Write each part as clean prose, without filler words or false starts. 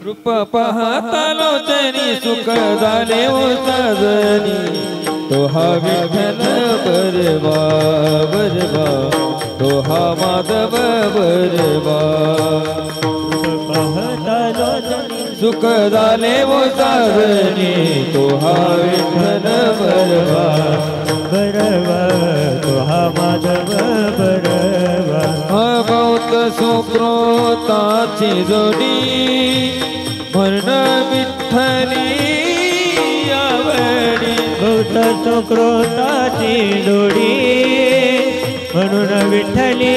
रूप पाहता लोचनी सुख झाले ओ सजनी तो हा विठ्ठल बरवा बरवा तो हा माधव बरवा सुख झाले ओ सजनी तो हा विठ्ठल बरवा बरवा तो हा माधव बरवा बहुत सुकृताची जोडी म्हण विठ्ठली आवडी बहुत सुकृताची जोडी म्हणून विठ्ठली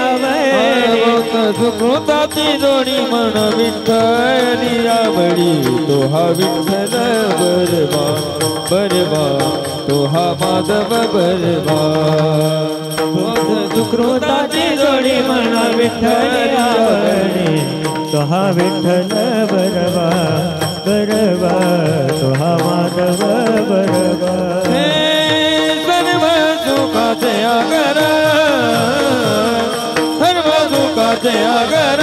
आवडी बहुत सुकृताची जोडी म्हण विठ्ठली आवडी तो हा विठ्ठल बरवा बरवा तो हा माधव बरवा सुकृताची जोडी म्हणा विठ्ठल आवडी तो हा विठ्ठल बरवा बरवा तो हा माधव बरवा हे सर्व सुखाचे आगर सर्व सुखाचे आगर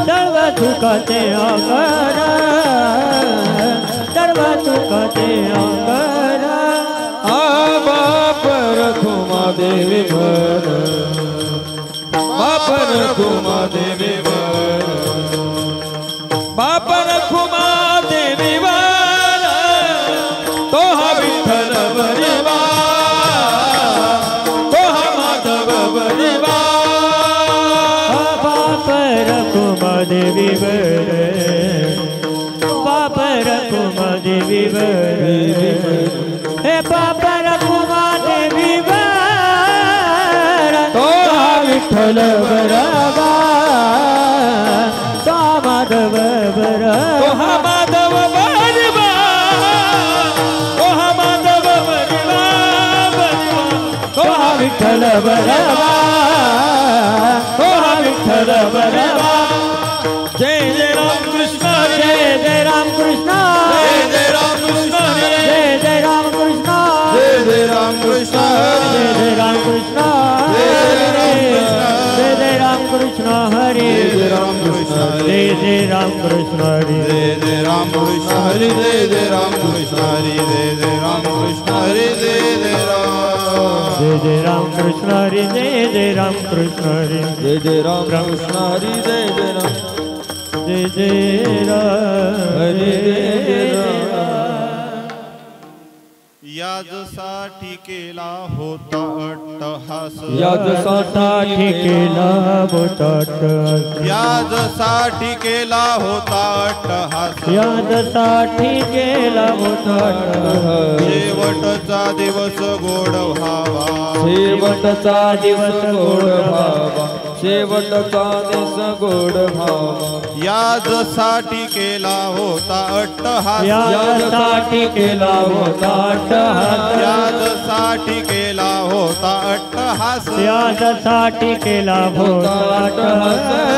सर्व सुखाचे आगर सर्व सुखाचे आगर बाप रखुमा देवी भर बाप रखुमा देवी भर बाप रखुमा देवी भर तो हा विठ्ठल बरवा तो हा माधव बरवा बाप रखुमा देवी वर बाप रखुमा देवी वर हे बाप रखुमा देवी वर तो हा विठ्ठल बरवा तो माधव बरवा तो हा माधव बरवा तो हा माधव बरवा बरवा तो हा विठ्ठल बरवा तो हा विठ्ठल बरवा जय जय राम कृष्ण जय जय राम कृष्ण जय जय राम कृष्ण जय जय राम कृष्ण जय जय राम कृष्ण जय जय राम कृष्ण जय जय राम कृष्ण हरे जय राम कृष्ण जय जय राम कृष्ण हरे जय जय राम कृष्ण हरि जय जय राम कृष्ण हरि जय जय राम कृष्ण हरि जय जय राम जय जय राम कृष्ण हरे जय जय राम कृष्ण हरे जय जय राम कृष्ण हरी जय जय राम जय जय राम हरी जय जय राम याजसाठी केला होता अट्टहास याजसाठी केला बोटाट याजसाठी केला होता अट्टहास यादसाठी केला बोटाट शेवटचा दिवस गोड व्हावा शेवटचा दिवस गोड भावा शेवटचा दिवस गोड भावा याजसाठी केला होता अट्टहास यादसाठी केला बोटाट याजसाठी केला होता अट्टहास यादसाठी केला बोटाट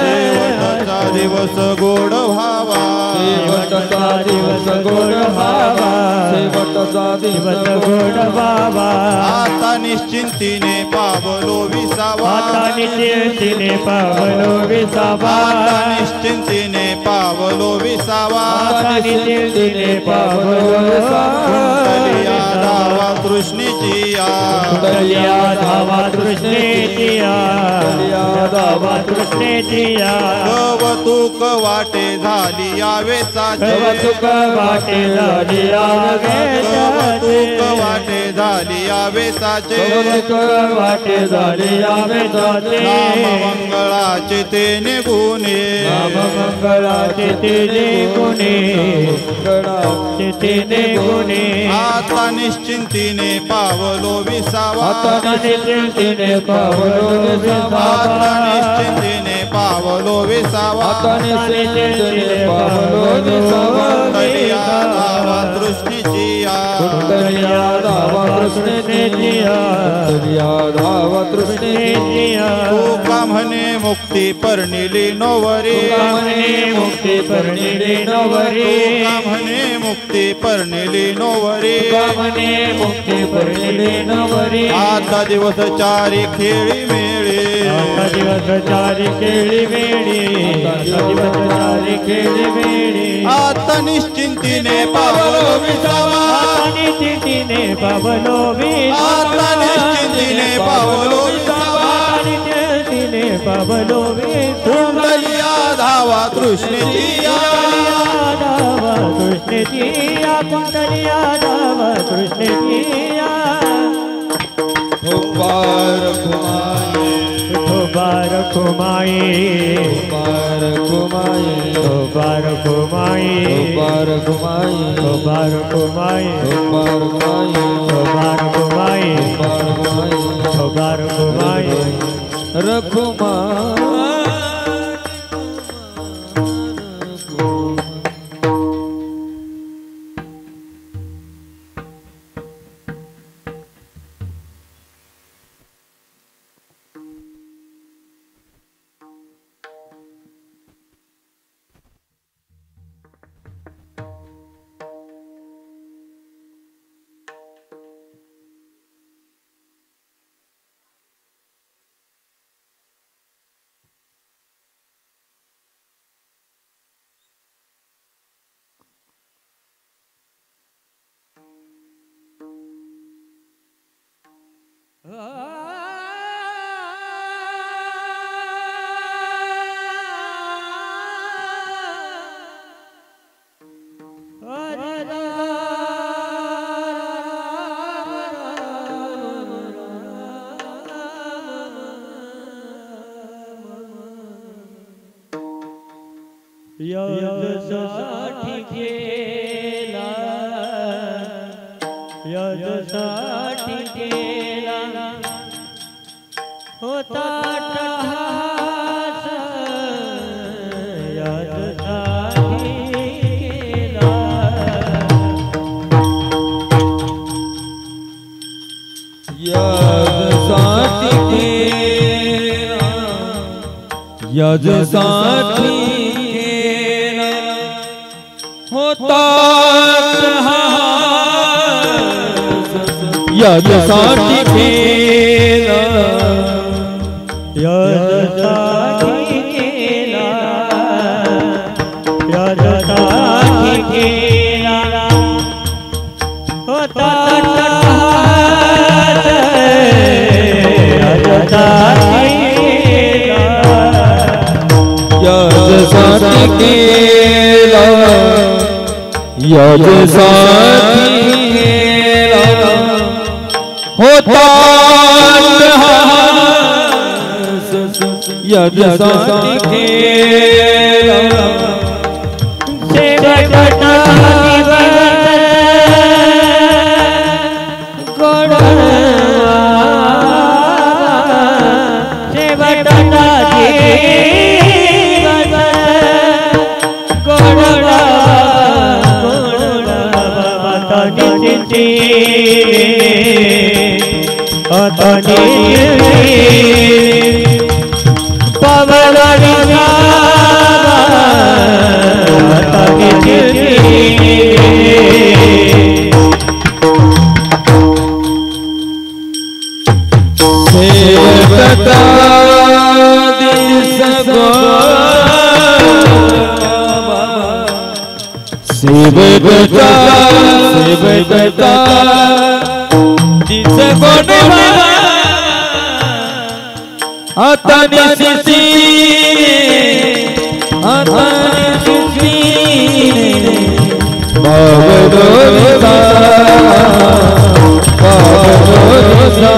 शेवटचा दिवस गोड व्हावा शेवटचा दिवस गोड भावा शेवटचा दिवस गोड बाबा आता निश्चिंतीने पावलो विसावा आता निश्चिंतीने पावलो विसावा आता निश्चिंतीने पावलो विसावा आता निश्चिंतीने पावलो कुंडलिया धावा तृष्णेची या कुंडलिया धावा तृष्णेची या धावा तृष्णेची या कवतुक वाटे झाली यावेचा कवतुक वाटे झाली कवतुक वाटे झाली यावेचाचे वाटे झाली यावेचाचे नाममंगळाचे ते निघुने मंगळाचे ते गुणे ते गुणे आता निश्चिंतीने पावलो विसावा आता निश्चिंतीने पावलो विसावा आता निश्चिंतीने पावलो विसावा आता निश्चिंतीने पावलो विसावा कुंडलिया धावा तृष्णेची या कुंडलिया धावा तृष्णेने जिया कुंडलिया धावा तृष्णेने जिया तुका म्हणे मुक्ती परनिली नोवरी तुका म्हणे मुक्ती परनिली नोवरी तुका म्हणे मुक्ती परनिली नोवरी तुका म्हणे मुक्ती परनिली नोवरी आता दिवस चारी खेळी मेळी आता दिवस चारी खेळी मेळी आता दिवस चारी खेळी मेळी आता निश्चिंतीने पावलो विसावा आता निश्चिंतीने पावलो विसावा आता निश्चिंतीने पावलो विसावा निश्चिंतीने पावलो विसावा कुंडलिया धावा तृष्णेजिया धावा तृष्णेजिया कुंडलिया धावा तृष्णेजिया बार घुमाए बार घुमाए बार घुमाए बार घुमाए बार घुमाए बार घुमाए बार घुमाए बार घुमाए बार घुमाए बार घुमाए रघुमा यजसाठी केला यजसाठी केला होता अट्टहास यजसाठी केला यजसाठी केला यजसाठी यजसाठी केला यजसाठी केला यजसाठी केला होता यजसाठी केला यजसाठी केला होता यजसाठी केला सेवकता सेवकता जिस गुण आता निश्चिती आता निश्चिती बाबरो सा बाबरो सा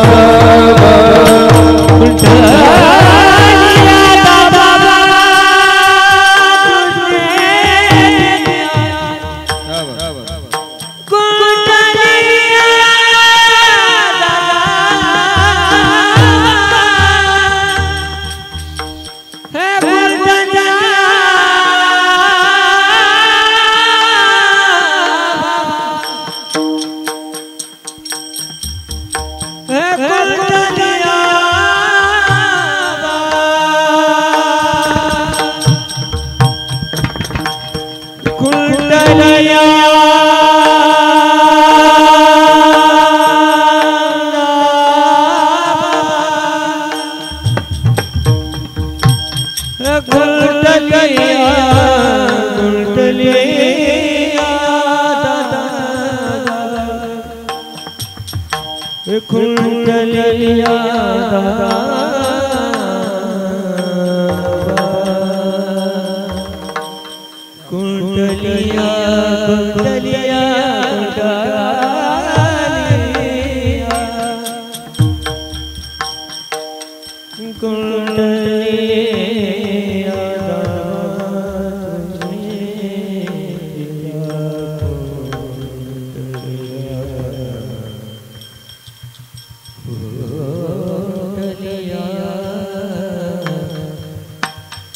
कुंडलिया कुंडलिया कुंडलिया कुंडलिया कुंडलिया कुंडलिया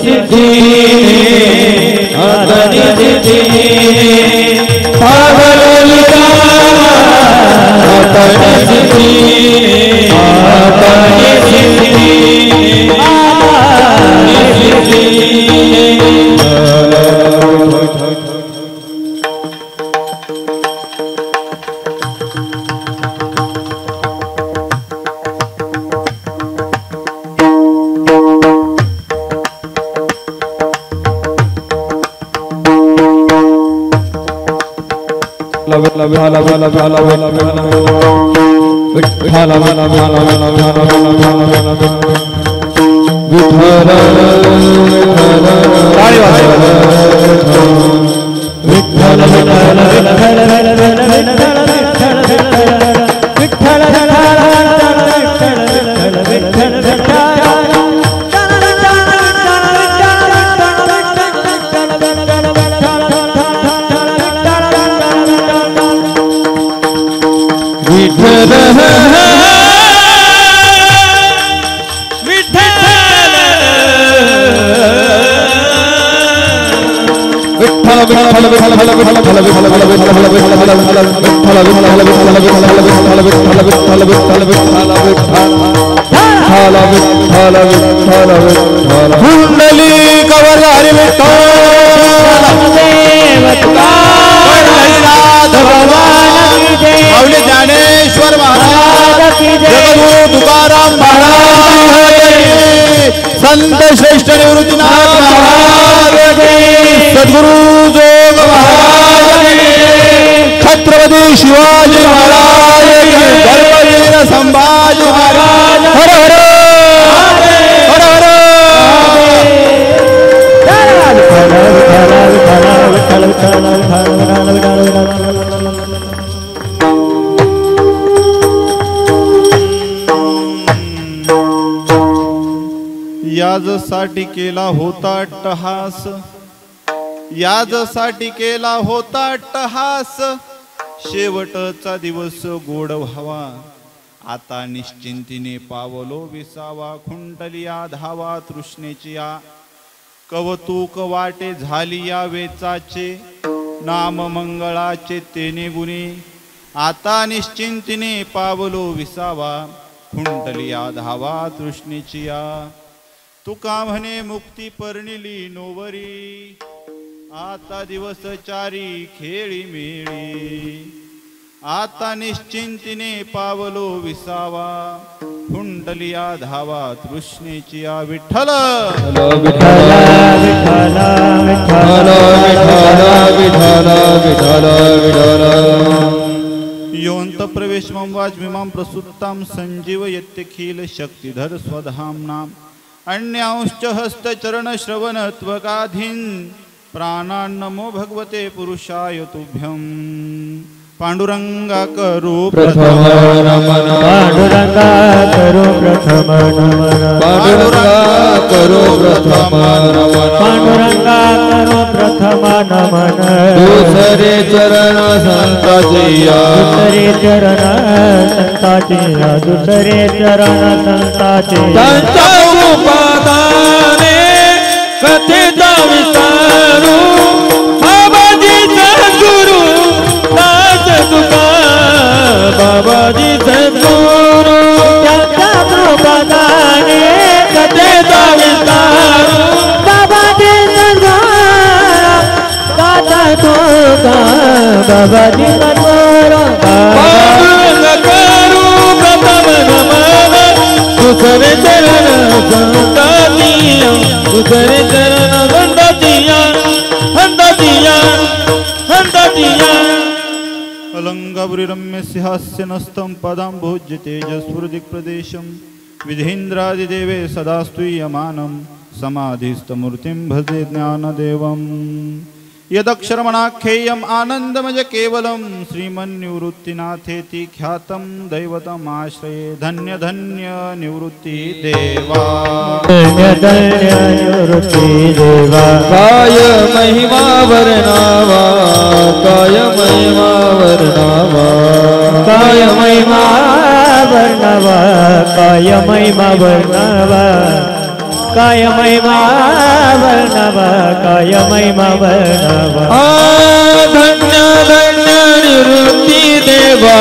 सिद्धि आतनि सिद्धि पावन विचारा आतनि सिद्धि आतनि सिद्धि आतनि सिद्धि कुंडली कवरधारी माऊली ज्ञानेश्वर महाराज जगद्गुरु तुकाराम महाराज संत श्रेष्ठ निवृत्तीनाथ महाराज सद्गुरु जोग महाराज छत्रपती शिवाजी महाराज धर्मवीर संभाजी महाराज हर हर याजसाठी केला होता अट्टहास याजसाठी केला होता अट्टहास शेवटचा दिवस गोड व्हावा आता निश्चिंतीने पावलो विसावा खुंटलिया धावा तृष्णेची या कवतूक वाटे झाली या वेचाचे नाम मंगळाचे तेने गुणी आता निश्चिंतीने पावलो विसावा खुंटलिया धावा तृष्णेची या तुका म्हणे मुक्ती पर्णिली नोवरी आता दिवस चारी खेळी मेळी आता निश्चिंतीने पावलो विसावा खुंटलिया धावा तृष्णेची या विठ्ठल योऽन्त प्रवेशमं वाज्मिमां प्रसुप्तां संजीवयत्यखिल शक्तिधर स्वधाम्नाम् अन्यांश्च हस्तचरण श्रवण त्वकाधीन प्राणान्नमो भगवते पुरुषाय तुभ्यं पांडुरंगा करो प्रथम नमन पांडुरंगा करो प्रथम नमन पांडुरंगा करो प्रथम नमन पांडुरंगा करो प्रथम नमन दूसरे चरण संताचिया दुसरे चरण संताचिया दुसरे चरण संताचिया त्यांच्या उपादाने कथेचा विस्तारू बाबाजी सद्गुरु दास तुका बाबाजी सद्गुरु त्यांच्या उपादाने कथेचा विस्तारू बाबाजी बाबाजी करू प्रथम नमन दुसरे चरण संताचिया दुसरे चरण संताचिया संताचिया संताचिया अलंगापुरी रम्य सिंहास्य नस्तं पदांभोज्य तेजस्फुरदिक्प्रदेशं विधीन्द्रादिदेवे सदा स्तूयमानं समाधिस्थमूर्तिं भजे ज्ञानदेवम् यदक्षरमणाख्येयम् आनन्दमज केवलं श्रीमन्निवृत्तिनाथेति ख्यातं दैवतमाश्रये धन्य धन्य निवृत्ति देवा धन्य धन्य निवृत्ति देवा काय महिमा वर्णावा काय महिमा वर्णावा काय महिमा वर्णवा काय महिमा वर्णवा काय महिमा वर्णव काय महिमा वर्णव धन्य धन्य निवृत्ती देवा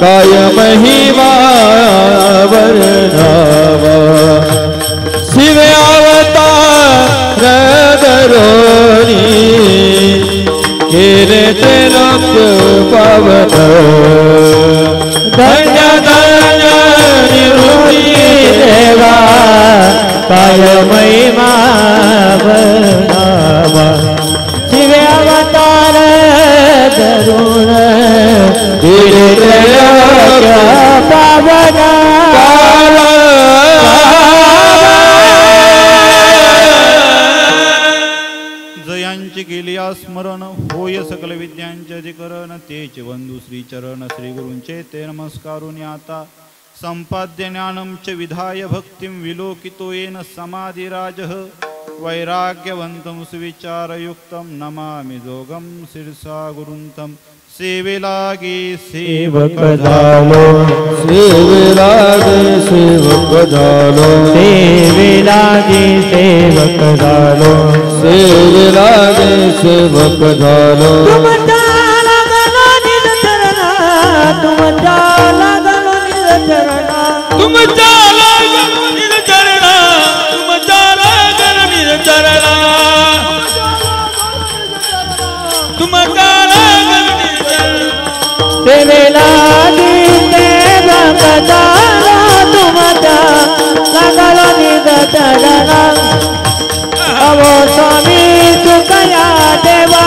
काय महिमा वर्णव शिव अवतार धरोनी केले ते रक्त पावन धन्य धन्य निवृत्ती देवा काय महिमा वर्णव शिव अवतार धरून पावन जयांची केली स्मरण होय सकल विद्यांचे अधिकरण तेच बंधू श्री चरण श्री गुरूंचे ते नमस्कारून आता संपाद्य ज्ञानं च विधाय भक्तिं विलोकितो येन समाधिराजः वैराग्यवन्तं सुविचारयुक्तं नमामि जोगं शिरसा गुरुन्तं सेवेलागी सेवक झालो सेवेलागे सेवक झालो सेवेलागी सेवक झालो सेवेलागे सेवक झालो तुमच्या लागलो निज चरणा तुमच्या लागलो निज चरणा तुमच्या लागलो निज चरणा तुमच्या लागलो निज चरणा तुमच्या लागलो निज चरणा सेवेलागी सेवक झालो तुमच्या लागलो निज चरणा अवो स्वामी तुकया देवा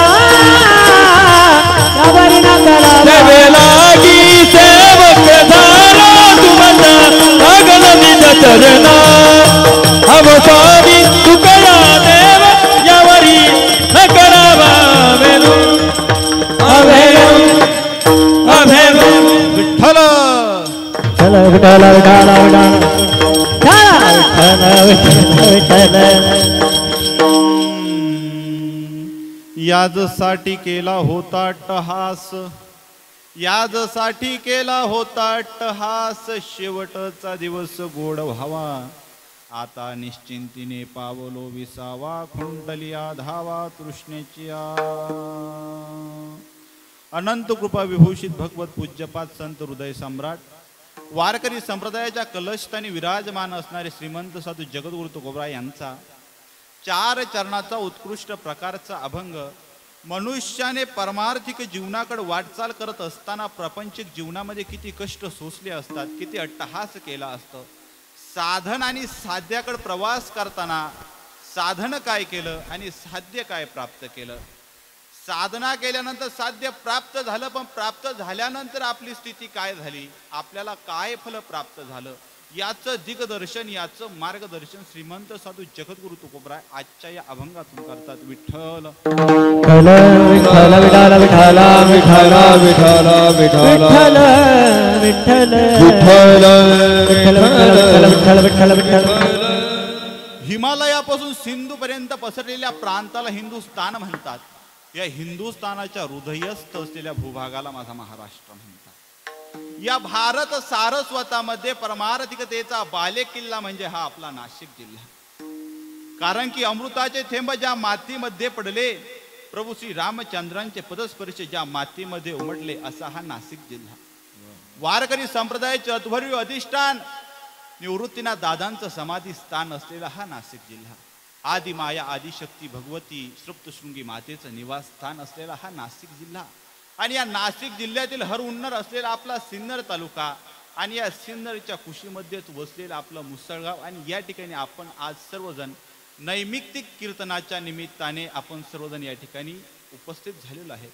यावरी नकला सेवेलागी सेवक झालो तुमच्या लागलो निज चरणा अवो स्वामी तुकया देव यावरी न करावा वेलू अभेरू अभेरू विठ्ठल चल विठ्ठल विठ्ठल विठ्ठल याजसाठी केला होता अट्टहास याजसाठी केला होता अट्टहास शेवटचा दिवस गोड व्हावा आता निश्चिंतीने पावलो विसावा खुंटलिया धावा तृष्णेची अनंत कृपा विभूषित भगवत पूज्यपाद संत हृदय सम्राट वारकरी संप्रदायाच्या कलशस्थानी विराजमान असणारे श्रीमंत साधू जगद्गुरु तुकोबरा यांचा 4 चरणाचा उत्कृष्ट प्रकारचा अभंग मनुष्याने परमार्थिक जीवनाकडे वाटचाल करत असताना प्रापंचिक जीवनामध्ये किती कष्ट सोसले असतात, किती अट्टहास केला असतो. साधन आणि साध्याकडे प्रवास करताना साधन काय केलं आणि साध्य काय प्राप्त केलं. साधना केल्यानंतर साध्य प्राप्त झालं, पण प्राप्त झाल्यानंतर आपली स्थिती काय झाली, आपल्याला काय फल प्राप्त झालं, याचं दिग्दर्शन, याचं मार्गदर्शन श्रीमंत साधू जगद्गुरु तुकोबराय आजच्या या अभंगातून करतात. विठ्ठल विठ्ठल विठ्ठल विठ्ठल विठ्ठल विठ्ठल विठ्ठल विठ्ठल विठ्ठल विठ्ठल विठ्ठल. हिमालयापासून सिंधू पर्यंत पसरलेल्या प्रांताला हिंदुस्थान म्हणतात. या हिंदुस्थानाच्या हृदयस्थ असलेल्या भूभागाला माझा महाराष्ट्र म्हणतात. या भारत सारस्वतामध्ये परमार्थिकतेचा बालेकिल्ला म्हणजे हा आपला नाशिक जिल्हा. कारण की अमृताचे थेंब ज्या मातीमध्ये पडले, प्रभू श्री रामचंद्रांचे पदस्पर्श ज्या मातीमध्ये उमटले, असा हा नाशिक जिल्हा. वारकरी संप्रदायाचे अध्वर्य अधिष्ठान, निवृत्तीनाथ दादांचं समाधी स्थान असलेला हा नाशिक जिल्हा. आदिमाया आदिशक्ती भगवती सप्तशृंगी मातेचं निवासस्थान असलेला हा नाशिक जिल्हा. आणि या नाशिक जिल्ह्यातील हर उन्नर असलेला आपला सिन्नर तालुका आणि या सिन्नरच्या कुशीमध्येच वसलेला आपलं मुसळगाव. आणि या ठिकाणी आपण आज सर्वजण नैमित्तिक कीर्तनाच्या निमित्ताने आपण सर्वजण या ठिकाणी उपस्थित झालेलो आहे.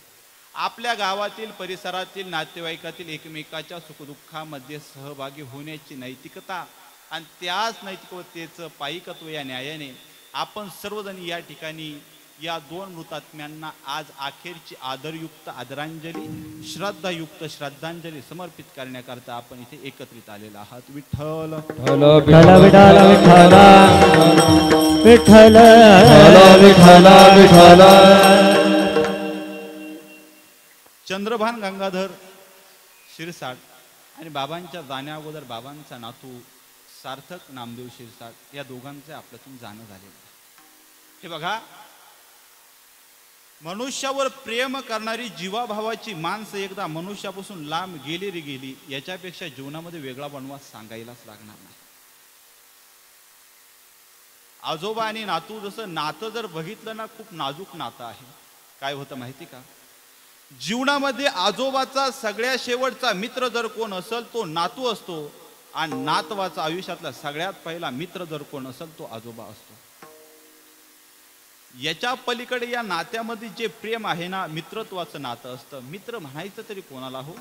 आपल्या गावातील परिसरातील नातेवाईकातील एकमेकाच्या सुखदुःखामध्ये सहभागी होण्याची नैतिकता आणि त्याच नैतिकतेचं पायिकत्व या न्यायाने आपण सर्वजण या ठिकाणी या 2 मृतात्म्यांना आज अखेरची आदरयुक्त आदरांजली, श्रद्धायुक्त श्रद्धांजली समर्पित करण्याकरता आपण इथे एकत्रित आलेला आहात. विठ्ठल विठ्ठल विठ्ठल विठ्ठल विठ्ठल विठ्ठल. चंद्रभान गंगाधर शिरसाट आणि बाबांच्या जाण्या अगोदर बाबांचा नातू सार्थक नामदेव शिरसाट या दोघांचे आपल्यातून जाणं झालेलं आहे. हे बघा, मनुष्यावर प्रेम करणारी जीवाभावाची माणसं एकदा मनुष्यापासून लांब गेली रे गेली, याच्यापेक्षा जीवनामध्ये वेगळा वनवास सांगायलाच लागणार नाही. आजोबा आणि नातू, जसं नातं जर बघितलं ना, खूप नाजूक नातं आहे. काय होतं माहिती का, जीवनामध्ये आजोबाचा सगळ्यात शेवटचा मित्र जर कोण असेल तो नातू असतो, आणि नातवाचा आयुष्यातला सगळ्यात पहिला मित्र जर कोण असेल तो आजोबा असतो. याच्या पलीकडे या नात्यामध्ये जे प्रेम आहे ना, मित्रत्वाचं नातं असतं. मित्र म्हणायचं तरी कोणाला हो?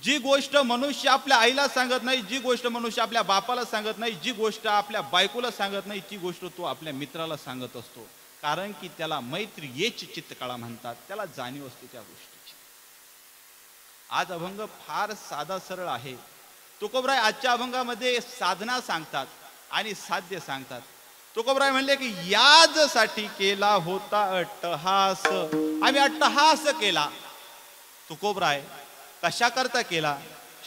जी गोष्ट मनुष्य आपल्या आईला सांगत नाही, जी गोष्ट मनुष्य आपल्या बापाला सांगत नाही, जी गोष्ट आपल्या बायकोला सांगत नाही, ती गोष्ट तो आपल्या मित्राला सांगत असतो. कारण की त्याला मैत्री येच चित्तकाळा म्हणतात, त्याला जाणीव असते त्या गोष्टीची. आज अभंग फार साधा सरळ आहे. तुकोबराय आजच्या अभंगामध्ये साधना सांगतात आणि साध्य सांगतात. तुकोबराय म्हणले की याजसाठी केला होता अट्टहास, आम्ही अट्टहास केला. तुकोबराय कशा करता केला?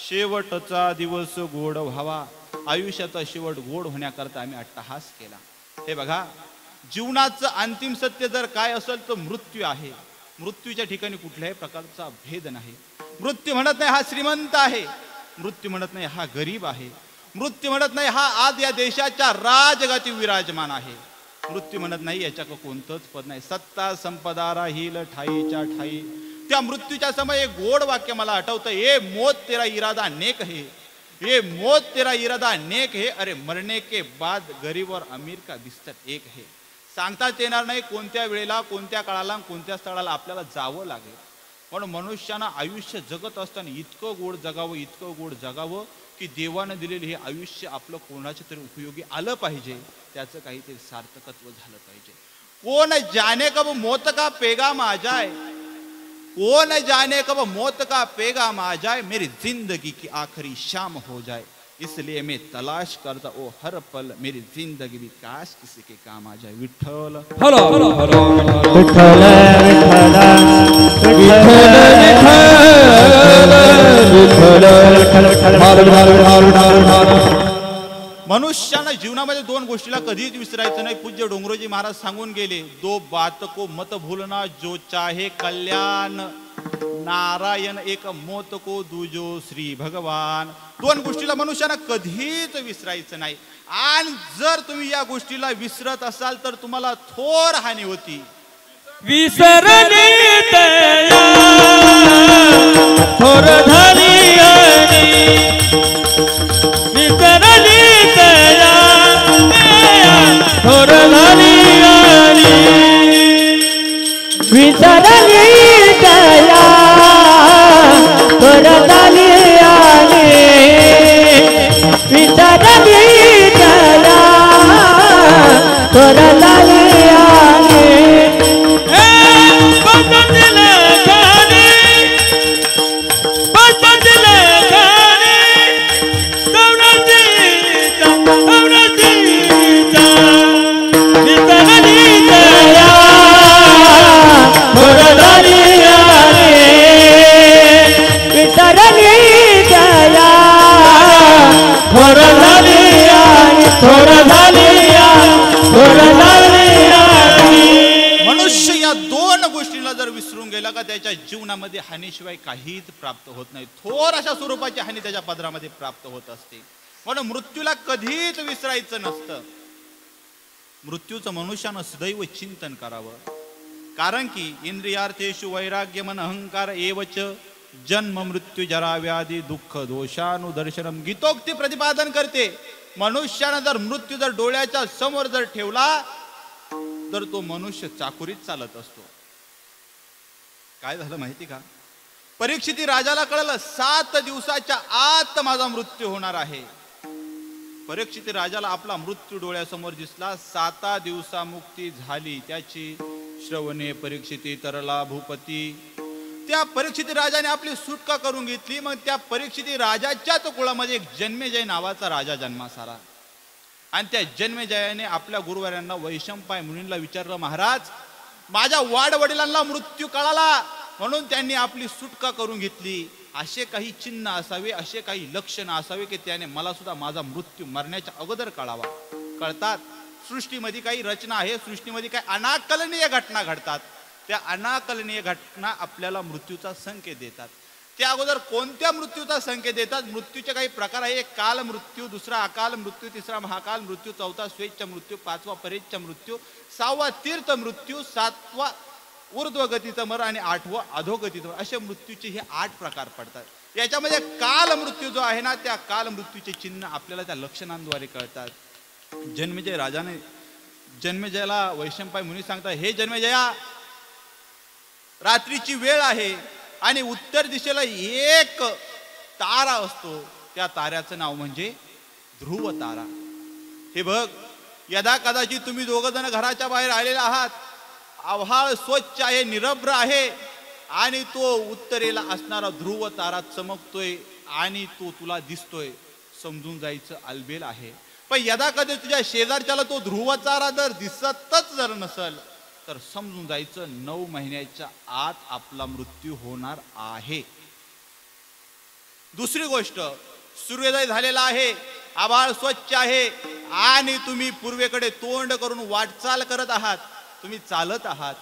शेवटचा दिवस गोड व्हावा, आयुष्याचा शेवट गोड होण्याकरता आम्ही अट्टहास केला. हे बघा, जीवनाचं अंतिम सत्य जर काय असेल तर मृत्यू आहे. मृत्यूच्या ठिकाणी कुठल्याही प्रकारचा भेद नाही. मृत्यू म्हणत नाही हा श्रीमंत आहे, मृत्यू म्हणत नाही हा गरीब आहे, मृत्यू म्हणत नाही हा आज या देशाच्या राजगाती विराजमान आहे, मृत्यू म्हणत नाही याच्याकडे कोणतंच पद नाही. सत्ता संपदा राहील ठाईच्या ठाई. त्या मृत्यूच्या समय एक गोड वाक्य मला आठवतं, ये मौत तेरा इरादा नेक है, ये मौत तेरा इरादा नेक है, अरे मरने के बाद गरीब और अमीर का बिस्तर एक है. सांगताच येणार नाही कोणत्या वेळेला, कोणत्या काळाला, कोणत्या स्थळाला आपल्याला जावं लागेल. म्हणून मनुष्यानं आयुष्य जगत असताना इतकं गोड जगावं, इतकं गोड जगावं की देवानं दिलेलं हे आयुष्य आपलं कोणाच्या तरी उपयोगी आलं पाहिजे, त्याचं काहीतरी सार्थकत्व झालं पाहिजे. कोण जाने कब मौत का पैगाम आ जाए, कौन जाने कब मौत का पैगाम आ जाए, मेरी जिंदगी की आखिरी शाम हो जाए, इसलिए मैं तलाश करता ओ हर पल, मेरी जिंदगी भी काश किसी के काम आ जाए. Vitthal hello hello hello Vitthal मनुष्यानं जीवनामध्ये दोन गोष्टीला कधीच विसरायचं नाही. पूज्य डोंगरोजी महाराज सांगून गेले, दो बात को मत भूलना, जो चाहे कल्याण, नारायण एक मौत को दूजो श्री भगवान. दोन गोष्टीला मनुष्यानं कधीच विसरायचं नाही. आणि जर तुम्ही या गोष्टीला विसरत असाल तर तुम्हाला थोर हानी होती. विसरणे तया थोर झाली आणि विसरली तया थोर झाली आणि विसरली दया परदाली आले, विसरली दया परदाली आले. मनुष्य या दोन गोष्टींना जर विसरून गेला का त्याच्या जीवनामध्ये हानीशिवाय काहीच प्राप्त होत नाही. थोर अशा स्वरूपाची हानी त्याच्या पदरामध्ये प्राप्त होत असते. म्हणून मृत्यूला कधीच विसरायचं नसतं. मृत्यूचं मनुष्यानं सदैव चिंतन करावं. कारण की इंद्रियार्थेषु वैराग्य मन अहंकार एवच जन्म मृत्यू जरा व्याधी दुःख दोषानुदर्शनम. गीतोक्ती प्रतिपादन करते, मनुष्यानं जर मृत्यू जर डोळ्याच्या समोर जर ठेवला तर तो मनुष्य चाकुरीत चालत असतो. काय झालं माहिती का, परीक्षिती राजाला कळलं 7 दिवसाच्या आत माझा मृत्यू होणार आहे. परीक्षिती राजाला आपला मृत्यू डोळ्यासमोर दिसला. 7 दिवसा मुक्ती झाली त्याची. श्रवणे परीक्षिती तरला भूपती. त्या परीक्षिती राजाने आपली सुटका करून घेतली. मग त्या परीक्षिती राजाच्याच कुळामध्ये एक जन्मेजय नावाचा राजा जन्मास आला. आणि त्या जन्मेजयाने आपल्या गुरुवाऱ्यांना वैशंपाय मुनींना विचारलं, महाराज माझ्या वाडवडिलांना मृत्यू कळाला, म्हणून त्यांनी आपली सुटका करून घेतली असे काही चिन्ह असावे, असे काही लक्षण असावे की त्याने मला सुद्धा माझा मृत्यू मरण्याच्या अगोदर कळावा. कळतात. सृष्टीमध्ये काही रचना आहे, सृष्टीमध्ये काही अनाकलनीय घटना घडतात. त्या अनाकलनीय घटना आपल्याला मृत्यूचा संकेत देतात. त्या अगोदर कोणत्या मृत्यूचा संकेत देतात? मृत्यूचे काही प्रकार आहे. एक काल मृत्यू, दुसरा अकाल मृत्यू, तिसरा महाकाल मृत्यू, चौथा स्वेच्छ मृत्यू, पाचवा परेच्छ मृत्यू, सहावा तीर्थ मृत्यू, सातवा ऊर्ध्वगतीचं मर आणि आठवं अधोगतीचं मर. असे मृत्यूचे हे 8 प्रकार पडतात. याच्यामध्ये काल मृत्यू जो आहे ना, त्या काल मृत्यूचे चिन्ह आपल्याला त्या लक्षणांद्वारे कळतात. जन्मेजयाला वैशंपाय मुनी सांगतात, हे जन्मेजया, रात्रीची वेळ आहे आणि उत्तर दिशेला एक तारा असतो. त्या ताऱ्याचं नाव म्हणजे ध्रुव तारा. हे बघ, यदा कदाचित तुम्ही दोघं जण घराच्या बाहेर आलेला आहात, आभाळ स्वच्छ आहे, निरभ्र आहे आणि तो उत्तरेला असणारा ध्रुव तारा चमकतोय आणि तो तुला दिसतोय, समजून जायचं अलबेल आहे. पण यदा कधी तुझ्या शेजारच्याला तो ध्रुव तारा जर दिसतच जर नसल तर समजून जायचं 9 महिन्याच्या आत आपला मृत्यू होणार आहे. दुसरी गोष्ट, सूर्योदय झालेला आहे, आभाळ स्वच्छ आहे आणि तुम्ही पूर्वेकडे तोंड करून वाटचाल करत आहात, तुम्ही चालत आहात.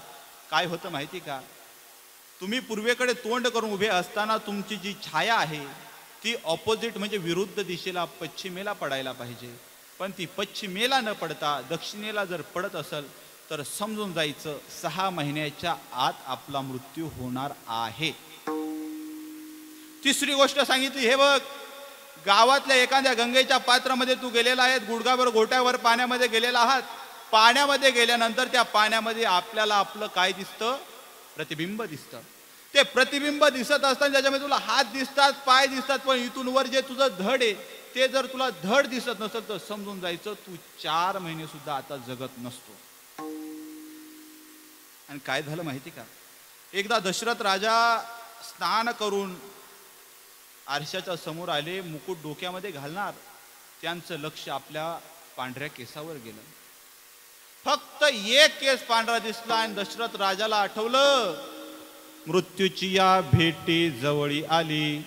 काय होतं माहिती का? तुम्ही पूर्वेकडे तोंड करून उभे असताना तुमची जी छाया आहे ती ऑपोजिट म्हणजे विरुद्ध दिशेला पश्चिमेला पडायला पाहिजे. पण ती पश्चिमेला न पडता दक्षिणेला जर पडत असेल तर समजून जायचं 6 महिन्याच्या आत आपला मृत्यू होणार आहे. तिसरी गोष्ट सांगितली, हे बघ, गावातल्या एखाद्या गंगेच्या पात्रामध्ये तू गेलेला आहे, गुडघाभर गोट्यावर पाण्यामध्ये गेलेला आहात. पाण्यामध्ये गेल्यानंतर त्या पाण्यामध्ये आपल्याला आपलं काय दिसतं? प्रतिबिंब दिसतं. ते प्रतिबिंब दिसत असताना त्याच्यामध्ये तुला हात दिसतात, पाय दिसतात, पण इथून वर जे तुझं धड आहे ते जर तुला धड दिसत नसेल तर समजून जायचं तू 4 महिने सुद्धा आता जगत नसतो. आणि काय झालं माहिती का? एकदा दशरथ राजा स्नान करून आरशाच्या समोर आले, मुकुट डोक्यामध्ये घालणार, त्यांचं लक्ष आपल्या पांढऱ्या केसावर गेलं. फक्त एक केस पांढरा दिसला आणि दशरथ राजाला आठवलं, मृत्यूची या भेटी जवळी आली.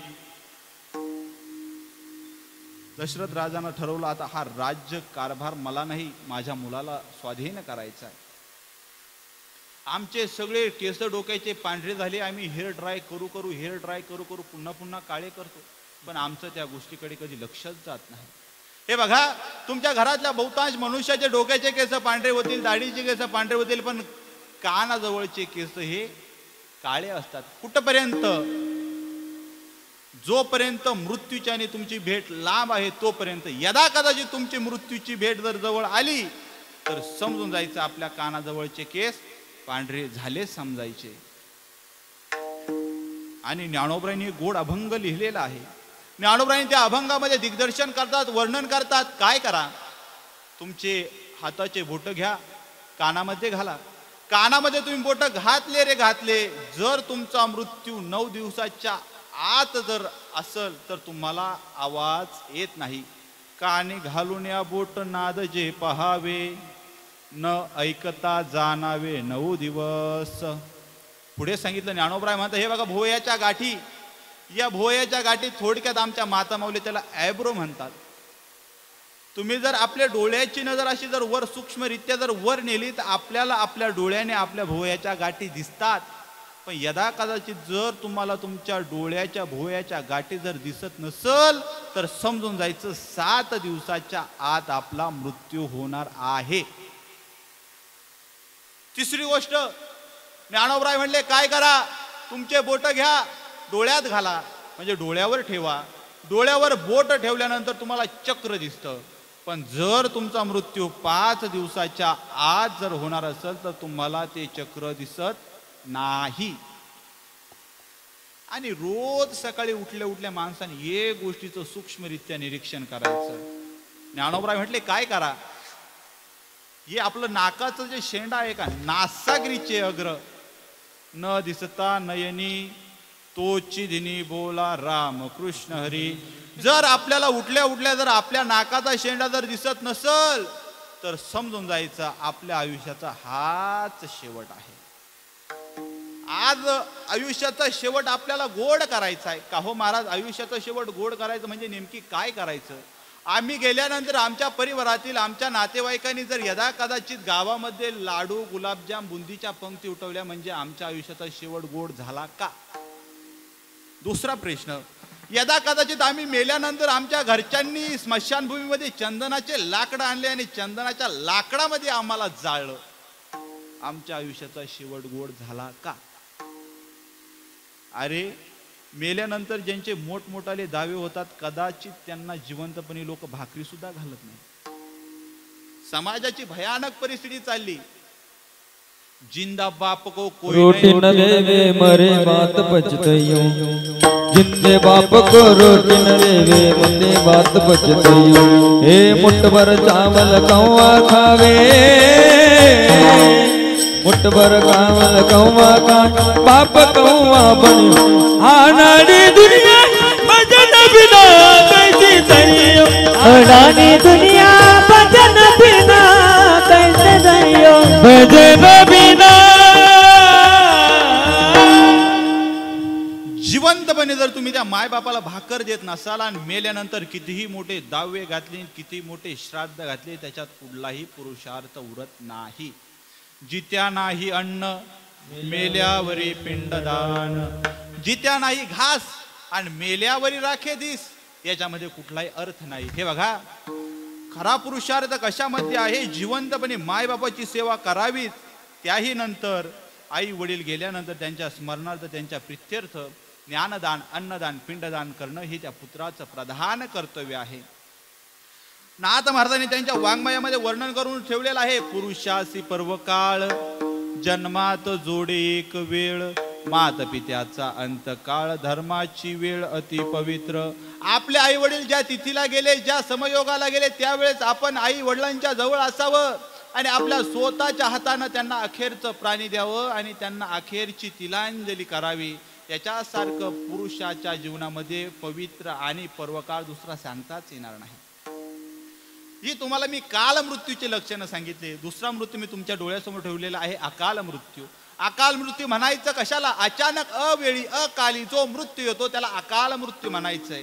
दशरथ राजानं ठरवलं, आता हा राज्य कारभार मला नाही, माझ्या मुलाला स्वाधीन करायचा आहे. आमचे सगळे केस डोक्याचे पांढरे झाले, आम्ही हेअर ड्राय करू करू पुन्हा पुन्हा काळे करतो, पण आमचं त्या गोष्टीकडे कधी लक्षच जात नाही. हे बघा, तुमच्या घरातल्या बहुतांश मनुष्याचे डोक्याचे केस पांढरे होतील, दाढीचे केस पांढरे होतील, पण कानाजवळचे केस हे काळे असतात. कुठपर्यंत? जोपर्यंत मृत्यूची आणि तुमची भेट लांब आहे तोपर्यंत. यदा कदाचित तुमची मृत्यूची भेट जर जवळ आली तर समजून जायचं आपल्या कानाजवळचे केस पांढरे झाले समजायचे. आणि ज्ञानोबरांनी गोड अभंग लिहिलेला आहे. ज्ञानोबरांनी त्या अभंगामध्ये दिग्दर्शन करतात, वर्णन करतात. काय करा? तुमचे हाताचे बोट घ्या, कानामध्ये घाला. कानामध्ये तुम्ही बोट घातले रे घातले, जर तुमचा मृत्यू 9 दिवसाच्या आत जर असल तर तुम्हाला आवाज येत नाही. कानी घालून या बोट नाद जे पहावे, न ऐकता जाणावे 9 दिवस. पुढे सांगितलं ज्ञानोबराय म्हणतात, हे बघा, भोयाच्या गाठी, या भोयाच्या गाठी थोडक्यात आमच्या माता माऊली त्याला ॲब्रो म्हणतात. तुम्ही जर आपल्या डोळ्याची नजर अशी जर वर सूक्ष्मरित्या जर वर नेली तर आपल्याला आपल्या डोळ्याने आपल्या भोयाच्या गाठी दिसतात. पण यदा कदाचित जर तुम्हाला तुमच्या डोळ्याच्या भोयाच्या गाठी जर दिसत नसल तर समजून जायचं 7 दिवसाच्या आत आपला मृत्यू होणार आहे. तिसरी गोष्ट, ज्ञानोबराय म्हणले, काय करा? तुमचे बोट घ्या, डोळ्यात घाला, म्हणजे डोळ्यावर ठेवा. डोळ्यावर बोट ठेवल्यानंतर तुम्हाला चक्र दिसतं. पण जर तुमचा मृत्यू 5 दिवसाच्या आत जर होणार असेल तर तुम्हाला ते चक्र दिसत नाही. आणि रोज सकाळी उठल्या माणसाने एक गोष्टीचं सूक्ष्मरित्या निरीक्षण करायचं. ज्ञानोबराय म्हटले, काय करा? हे आपलं नाकाचं जे शेंडा आहे का, नासागरीचे अग्र, न दिसता नयनी तोची दिनी बोला राम कृष्ण हरी. जर आपल्याला उठल्या जर आपल्या नाकाचा शेंडा जर दिसत नसल तर समजून जायचं आपल्या आयुष्याचा हाच शेवट आहे. आज आयुष्याचा शेवट आपल्याला गोड करायचा आहे का हो महाराज? आयुष्याचा शेवट गोड करायचं म्हणजे नेमकी काय करायचं? आम्ही गेल्यानंतर आमच्या परिवारातील आमच्या नातेवाईकांनी जर यदा कदाचित गावामध्ये लाडू गुलाबजाम बुंदीच्या पंक्ती उठवल्या म्हणजे आमच्या आयुष्याचा शेवट गोड झाला का? दुसरा प्रश्न, यदा कदाचित आम्ही मेल्यानंतर आमच्या घरच्यांनी स्मशानभूमीमध्ये चंदनाचे लाकडं आणले आणि चंदनाच्या लाकडामध्ये आम्हाला जाळलं, आमच्या आयुष्याचा शेवट गोड झाला का? अरे मेल्यानंतर ज्यांचे मोठमोठाले दावे होतात कदाचित त्यांना जिवंतपणी लोक भाकरी सुद्धा घालत नाही. समाजाची भयानक परिस्थिती चालली. जिंदा बाप को कोई रोटी न देवे मरे बात बचतयो, जिंदे बाप को रोटी न देवे मरे बात बचतयो. हे मुठभर चावल कौवा खावे, मुठभर चावल कौवा खा, बाप कौवा बन्यो. आनाडी दुनिया भजन बिना कैसी सहियो, अडानी दुनिया भजन बिना कैसे सहियो, भजन बिना. जिवंतपणे जर तुम्ही त्या मायबापाला भाकर देत नसाल आणि मेल्यानंतर कितीही मोठे दावे घातले, किती मोठे श्राद्ध घातले, त्याच्यात कुठलाही पुरुषार्थ उरत नाही. जित्या नाही अन्न मेल्यावरी पिंडदान, जित्या नाही घास आणि मेल्यावरी राखे दिस, याच्यामध्ये कुठलाही अर्थ नाही. हे बघा खरा पुरुषार्थ कशामध्ये आहे? जिवंतपणे मायबापाची सेवा करावीत, त्याही नंतर आई वडील गेल्यानंतर त्यांच्या स्मरणार्थ त्यांच्या प्रित्यर्थ ज्ञानदान अन्नदान पिंडदान करणं हे त्या पुत्राचं प्रधान कर्तव्य आहे. नाथ महाराजांनी त्यांच्या वाङ्मयामध्ये वर्णन करून ठेवलेलं आहे. पुरुषासी पर्वकाळ जन्मात जोडे एक वेळ, मात पित्याचा अंतकाळ धर्माची वेळ अति पवित्र. आपले आई वडील ज्या तिथीला गेले, ज्या समयोगाला गेले, त्यावेळेस आपण आई वडिलांच्या जवळ असावं आणि आपल्या स्वतःच्या हातानं त्यांना अखेरचं प्राणी द्यावं आणि त्यांना अखेरची तिलांजली करावी. याच्यासारखं पुरुषाच्या जीवनामध्ये पवित्र आणि पर्वकाळ दुसरा सांगताच येणार नाही. जी तुम्हाला मी काल मृत्यूचे लक्षणं सांगितले. दुसरा मृत्यू मी तुमच्या डोळ्यासमोर ठेवलेला आहे, अकाल मृत्यू. अकाल मृत्यू म्हणायचं कशाला? अचानक अवेळी अकाली जो मृत्यू येतो त्याला अकाल मृत्यू म्हणायचंय.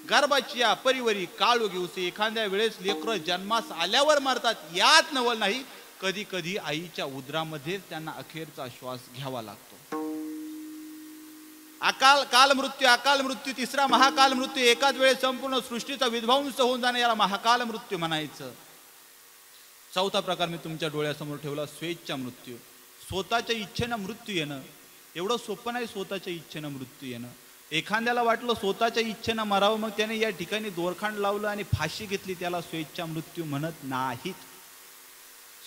गर्भाची या परिवारी काळू घेऊसे, एखाद्या वेळेस लेकरं जन्मास आल्यावर मरतात, यात नवल नाही, कधी कधी आईच्या उदरामध्ये त्यांना अखेरचा श्वास घ्यावा लागतो. काल मृत्यू. तिसरा महाकाल मृत्यू, एकाच वेळेस संपूर्ण सृष्टीचा विध्वंस होऊन जाणे, याला महाकाल मृत्यू म्हणायचं. चौथा प्रकार मी तुमच्या डोळ्यासमोर ठेवला, स्वेच्छा मृत्यू. स्वतःच्या इच्छेनं मृत्यू येणं एवढं सोपं नाही. स्वतःच्या इच्छेनं मृत्यू येणं, एखाद्याला वाटलं स्वतःच्या इच्छेनं मरावं, मग त्याने या ठिकाणी दोरखांड लावलं आणि फाशी घेतली, त्याला स्वेच्छा मृत्यू म्हणत नाहीत.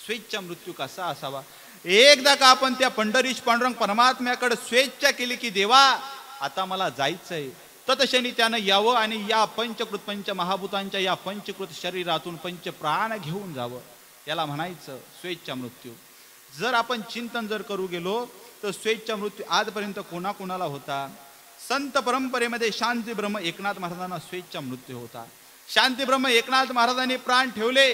स्वेच्छा मृत्यू कसा असावा? एकदा का आपण त्या पंढरीश पांडुरंग परमात्म्याकडे स्वेच्छा केली की देवा आता मला जायचंय, ततक्षणी त्यानं यावं आणि या पंचकृत पंच महाभूतांच्या या पंचकृत शरीरातून पंच प्राण घेऊन जावं, याला म्हणायचं स्वेच्छा मृत्यू. जर आपण चिंतन जर करू गेलो तर स्वेच्छा मृत्यू आजपर्यंत कोणाकोणाला होता? संत परंपरेमध्ये शांती ब्रह्म एकनाथ महाराजांना स्वेच्छा मृत्यू होता. शांती ब्रह्म एकनाथ महाराजांनी प्राण ठेवले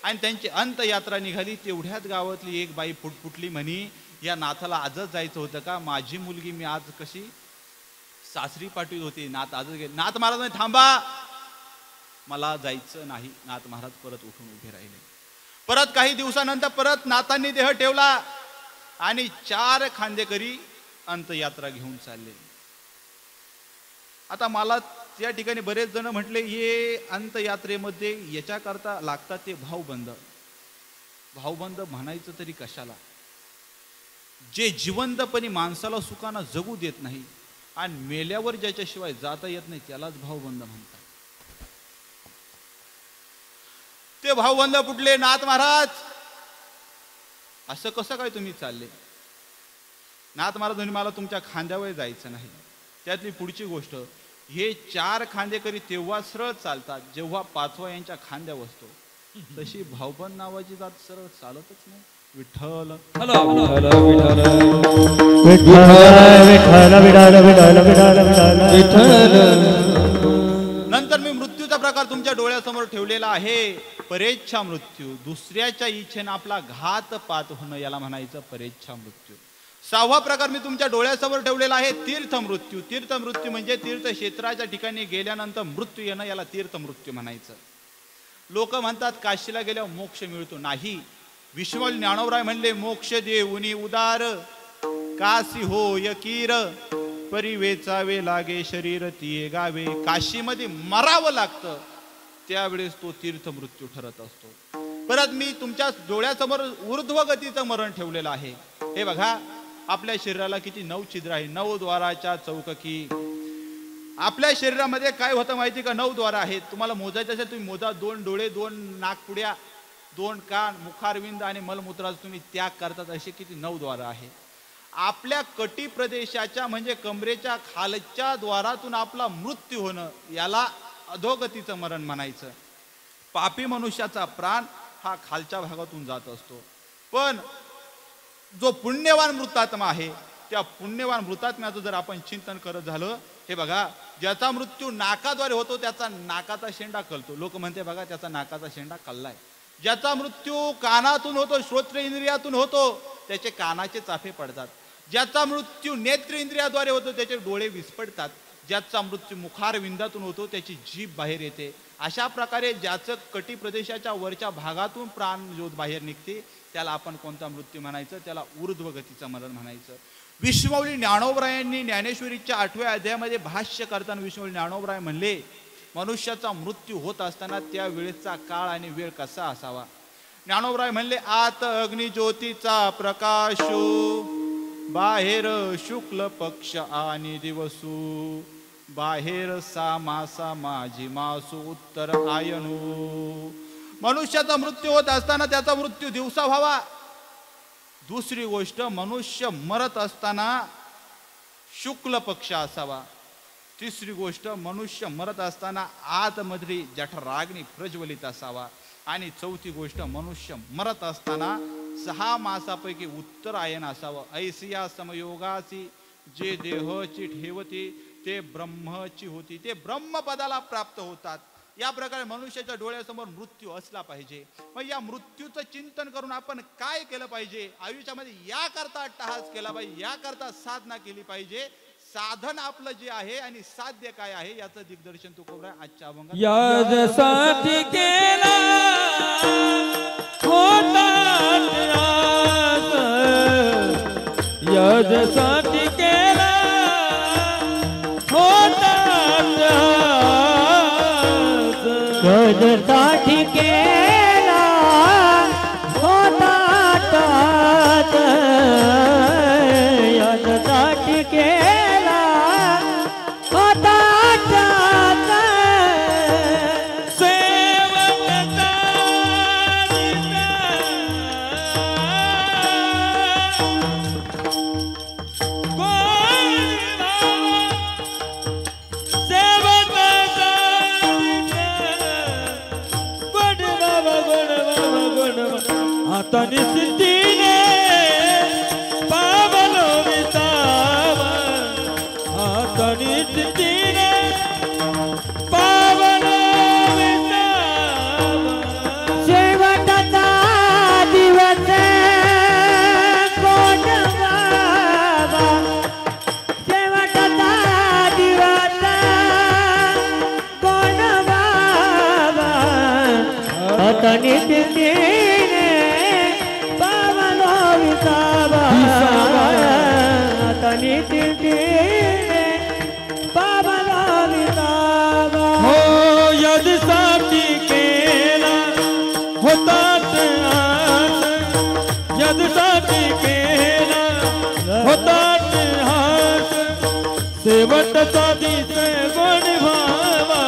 आणि त्यांची अंतयात्रा निघाली. तेवढ्याच गावातली एक बाई फुटफुटली, म्हणी या नाथाला आजच जायचं होतं का? माझी मुलगी मी आज कशी सासरी पाठवत होती, नाथ आजच गेले. नाथ महाराजांनी थांबा, मला जायचं नाही. नाथ महाराज परत उठून उभे राहिले. परत काही दिवसानंतर परत नाथांनी देह ठेवला आणि 4 खांदेकरी अंतयात्रा घेऊन चालले. आता मला त्या ठिकाणी बरेच जण म्हटले, हे अंतयात्रेमध्ये याच्याकरता लागतात ते भाऊबंद. भाऊबंद म्हणायचं तरी कशाला? जे जिवंतपणी माणसाला सुखानं जगू देत नाही आणि मेल्यावर ज्याच्याशिवाय जाता येत नाही त्यालाच भाऊबंद म्हणतात. ते भाऊबंद कुठले? नाथ महाराज असं कसं काय तुम्ही चालले? नाथ महाराज मला तुमच्या खांद्यावर जायचं नाही. त्यातली पुढची गोष्ट, हे 4 खांदेकरी तेव्हा सरळ चालतात जेव्हा 5वा यांच्या खांद्यावर असतो. तशी भाऊबंद नावाची जात सरळ चालतच नाही. विठ्ठल नंतर मी मृत्यूचा प्रकार तुमच्या डोळ्यासमोर ठेवलेला आहे, परेच्छा मृत्यू. दुसऱ्याच्या इच्छेनं आपला घातपात होणं, याला म्हणायचं परेच्छा मृत्यू. 6वा प्रकार मी तुमच्या डोळ्यासमोर ठेवलेला आहे तीर्थमृत्यू. तीर्थमृत्यू म्हणजे तीर्थक्षेत्राच्या ठिकाणी गेल्यानंतर मृत्यू येणं, याला तीर्थमृत्यू म्हणायचं. लोक म्हणतात काशीला गेल्यावर मोक्ष मिळतो. नाही, विश्वल ज्ञानोबराय म्हणले मोक्ष देऊनी उदार काशी हो यकीर परी वेचावे लागे शरीर तिये गावे. काशीमध्ये मरावं लागतं, त्यावेळेस तो तीर्थमृत्यू ठरत असतो. परत मी तुमच्या डोळ्यासमोर ऊर्ध्वगतीचं मरण ठेवलेलं आहे. हे बघा, आपल्या शरीराला किती 9 छिद्र आहे, 9 द्वाराच्या चौककी. आपल्या शरीरामध्ये काय होतं माहिती का? 9 द्वार आहेत. तुम्हाला मोजायचं असेल तुम्ही मोजा. 2 डोळे, 2 नाकपुड्या, 2 कान, मुखारविंद आणि मलमूत्राचा तुम्ही त्याग करतात. असे किती 9 द्वार आहे. आपल्या कटी प्रदेशाच्या म्हणजे कमरेच्या खालच्या द्वारातून आपला मृत्यू होणं, याला अधोगतीचं मरण म्हणायचं. पापी मनुष्याचा प्राण हा खालच्या भागातून जात असतो. पण जो पुण्यवान मृतात्मा आहे, त्या पुण्यवान मृतात्म्याचं जर आपण चिंतन करत झालं, हे बघा, ज्याचा मृत्यू नाकाद्वारे होतो त्याचा नाकाचा शेंडा कळतो. लोक म्हणते बघा त्याचा नाकाचा शेंडा कळलाय. ज्याचा मृत्यू कानातून होतो, श्रोत्र इंद्रियातून होतो, त्याचे कानाचे चाफे पडतात. ज्याचा मृत्यू नेत्र इंद्रियाद्वारे होतो त्याचे डोळे विस्फडतात. ज्याचा मृत्यू मुखारविंदातून होतो त्याची जीभ बाहेर येते. अशा प्रकारे ज्याचं कटी प्रदेशाच्या वरच्या भागातून प्राण ज्योत बाहेर निघते, त्याला आपण कोणता मृत्यू म्हणायचं? त्याला ऊर्ध्वगतीचं मरण म्हणायचं. विश्वमौली ज्ञानोबरायांनी ज्ञानेश्वरीच्या 8व्या अध्यायामध्ये भाष्य करताना विश्वमौली ज्ञानोबराय म्हणले, मनुष्याचा मृत्यू होत असताना त्या वेळेचा काळ आणि वेळ कसा असावा. ज्ञानोबराय म्हणले, आत अग्नी ज्योतीचा प्रकाशो, बाहेर शुक्ल पक्ष आणि दिवसू, बाहेर सामा माझी मासू उत्तर आयनू. मनुष्याचा मृत्यू होत असताना त्याचा मृत्यू दिवसा व्हावा. दुसरी गोष्ट, मनुष्य मरत असताना शुक्ल पक्ष असावा. तिसरी गोष्ट, मनुष्य मरत असताना आतमधली जठराग्नी प्रज्वलित असावा. आणि चौथी गोष्ट, मनुष्य मरत असताना 6 मासापैकी उत्तरायण असावं. ऐसिया समयोगाची जे देहची ठेवती ते ब्रह्मची होती, ते ब्रह्मपदाला प्राप्त होतात. या प्रकारे मनुष्याच्या डोळ्यासमोर मृत्यू असला पाहिजे. मग या मृत्यूचं चिंतन करून आपण काय केलं पाहिजे आयुष्यामध्ये? याकरता अट्टहास केला पाहिजे, याकरता साधना केली पाहिजे. साधन आपलं जे आहे आणि साध्य काय आहे याचं दिग्दर्शन तुकोबराय आजच्या अभंगात. यासाठी केला होता यासाठी केला होता साठी केला होता यासाठी केला होता तनि सिद्धीने पावलो विसावा, तनि सिद्धीने पावलो विसावा. शेवटचा दिवस कोण बाबा, शेवटचा दिवस कोण बाबा, तनि सिद्धीने हो यदसाठी केला होता यदसाठी केला होता हात, शेवटचा दिस गोड भावा,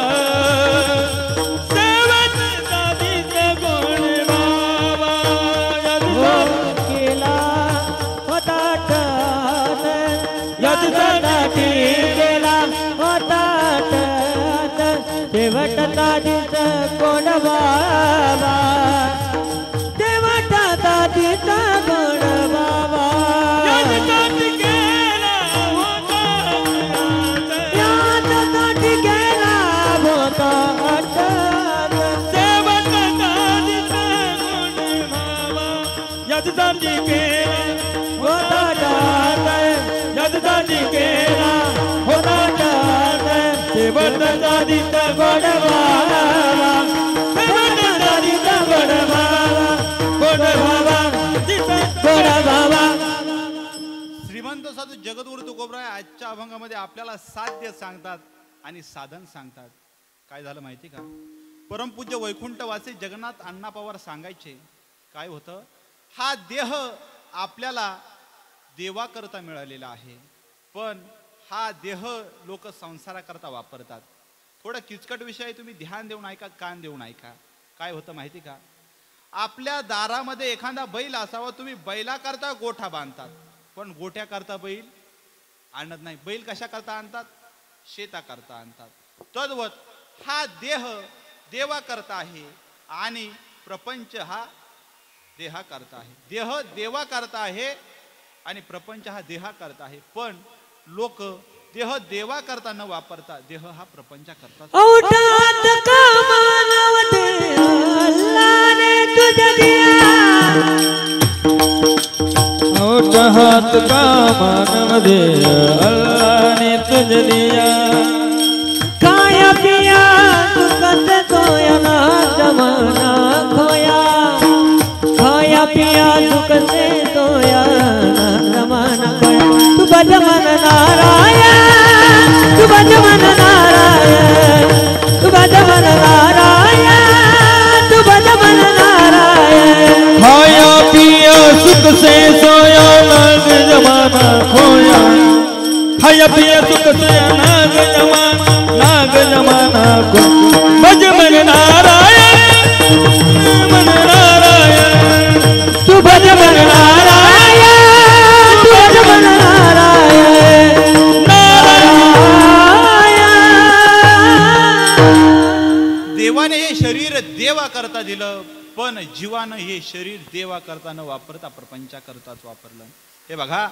शेवटचा दिस गोड भावा. केला होता यदसाठी केला होता शेवटचा दिस कोण बाबा, शेवटचा दिस कोण बाबा. यदसाठी केला होता यासाठी केला होता शेवटचा दिस गोड भावा. यदसाठी केला होता दादी केला होता जात शेवट दादीचा गोड बाबा शेवट दादीचा गोड बाबा गोड बाबा गोड बाबा. श्रीमंत साधू जगद्गुरु तुकोबराय आजच्या अभंगामध्ये आपल्याला साध्य सांगतात आणि साधन सांगतात. काय झालं माहिती का? परमपूज्य वैकुंठवासी जगन्नाथ अण्णा पवार सांगायचे काय होतं, हा देह आपल्याला देवाकरता मिळालेला आहे, पण हा देह लोक संसाराकरता वापरतात. थोडा किचकट विषय आहे, तुम्ही ध्यान देऊन ऐका, कान देऊन ऐका. काय होतं माहिती का? आपल्या दारामध्ये एखादा बैल असावा, तुम्ही बैलाकरता गोठा बांधतात, पण गोठ्याकरता बैल आणत नाही. बैल कशा करता आणतात? शेताकरता आणतात. तद्वत हा देह देवा करता आहे आणि प्रपंच हा देहा करता आहे. देह देवा करता आहे आणि प्रपंच हा देहा करता आहे, पण लोक देह देवा करता न वापरता देह हा प्रपंचा करता. औटात का मानवते अल्लाने तुझे दिया ओठ हाथ का मानव दे अल्लाह ने तुझे दिया खाया पिया सुखत सोया ना जमाना खोया खाया पिया सुख से सोया ना जमाना खोया. तू बज मन नारायण तू बज मन नारायण तू बज मन नारायण तू बज मन नारायण. खाया पिया सुख से सोया नाग जमाना खोया खाया पिया सुख से नाग जमाना को भज मन नारायण तू भज मन नारायण तू भज मन नारायण नारायण. देवाने हे शरीर देवा करता दिलं, पण जीवानं हे शरीर देवा करता न वापरता प्रपंचा करताच वापरलं. हे बघा,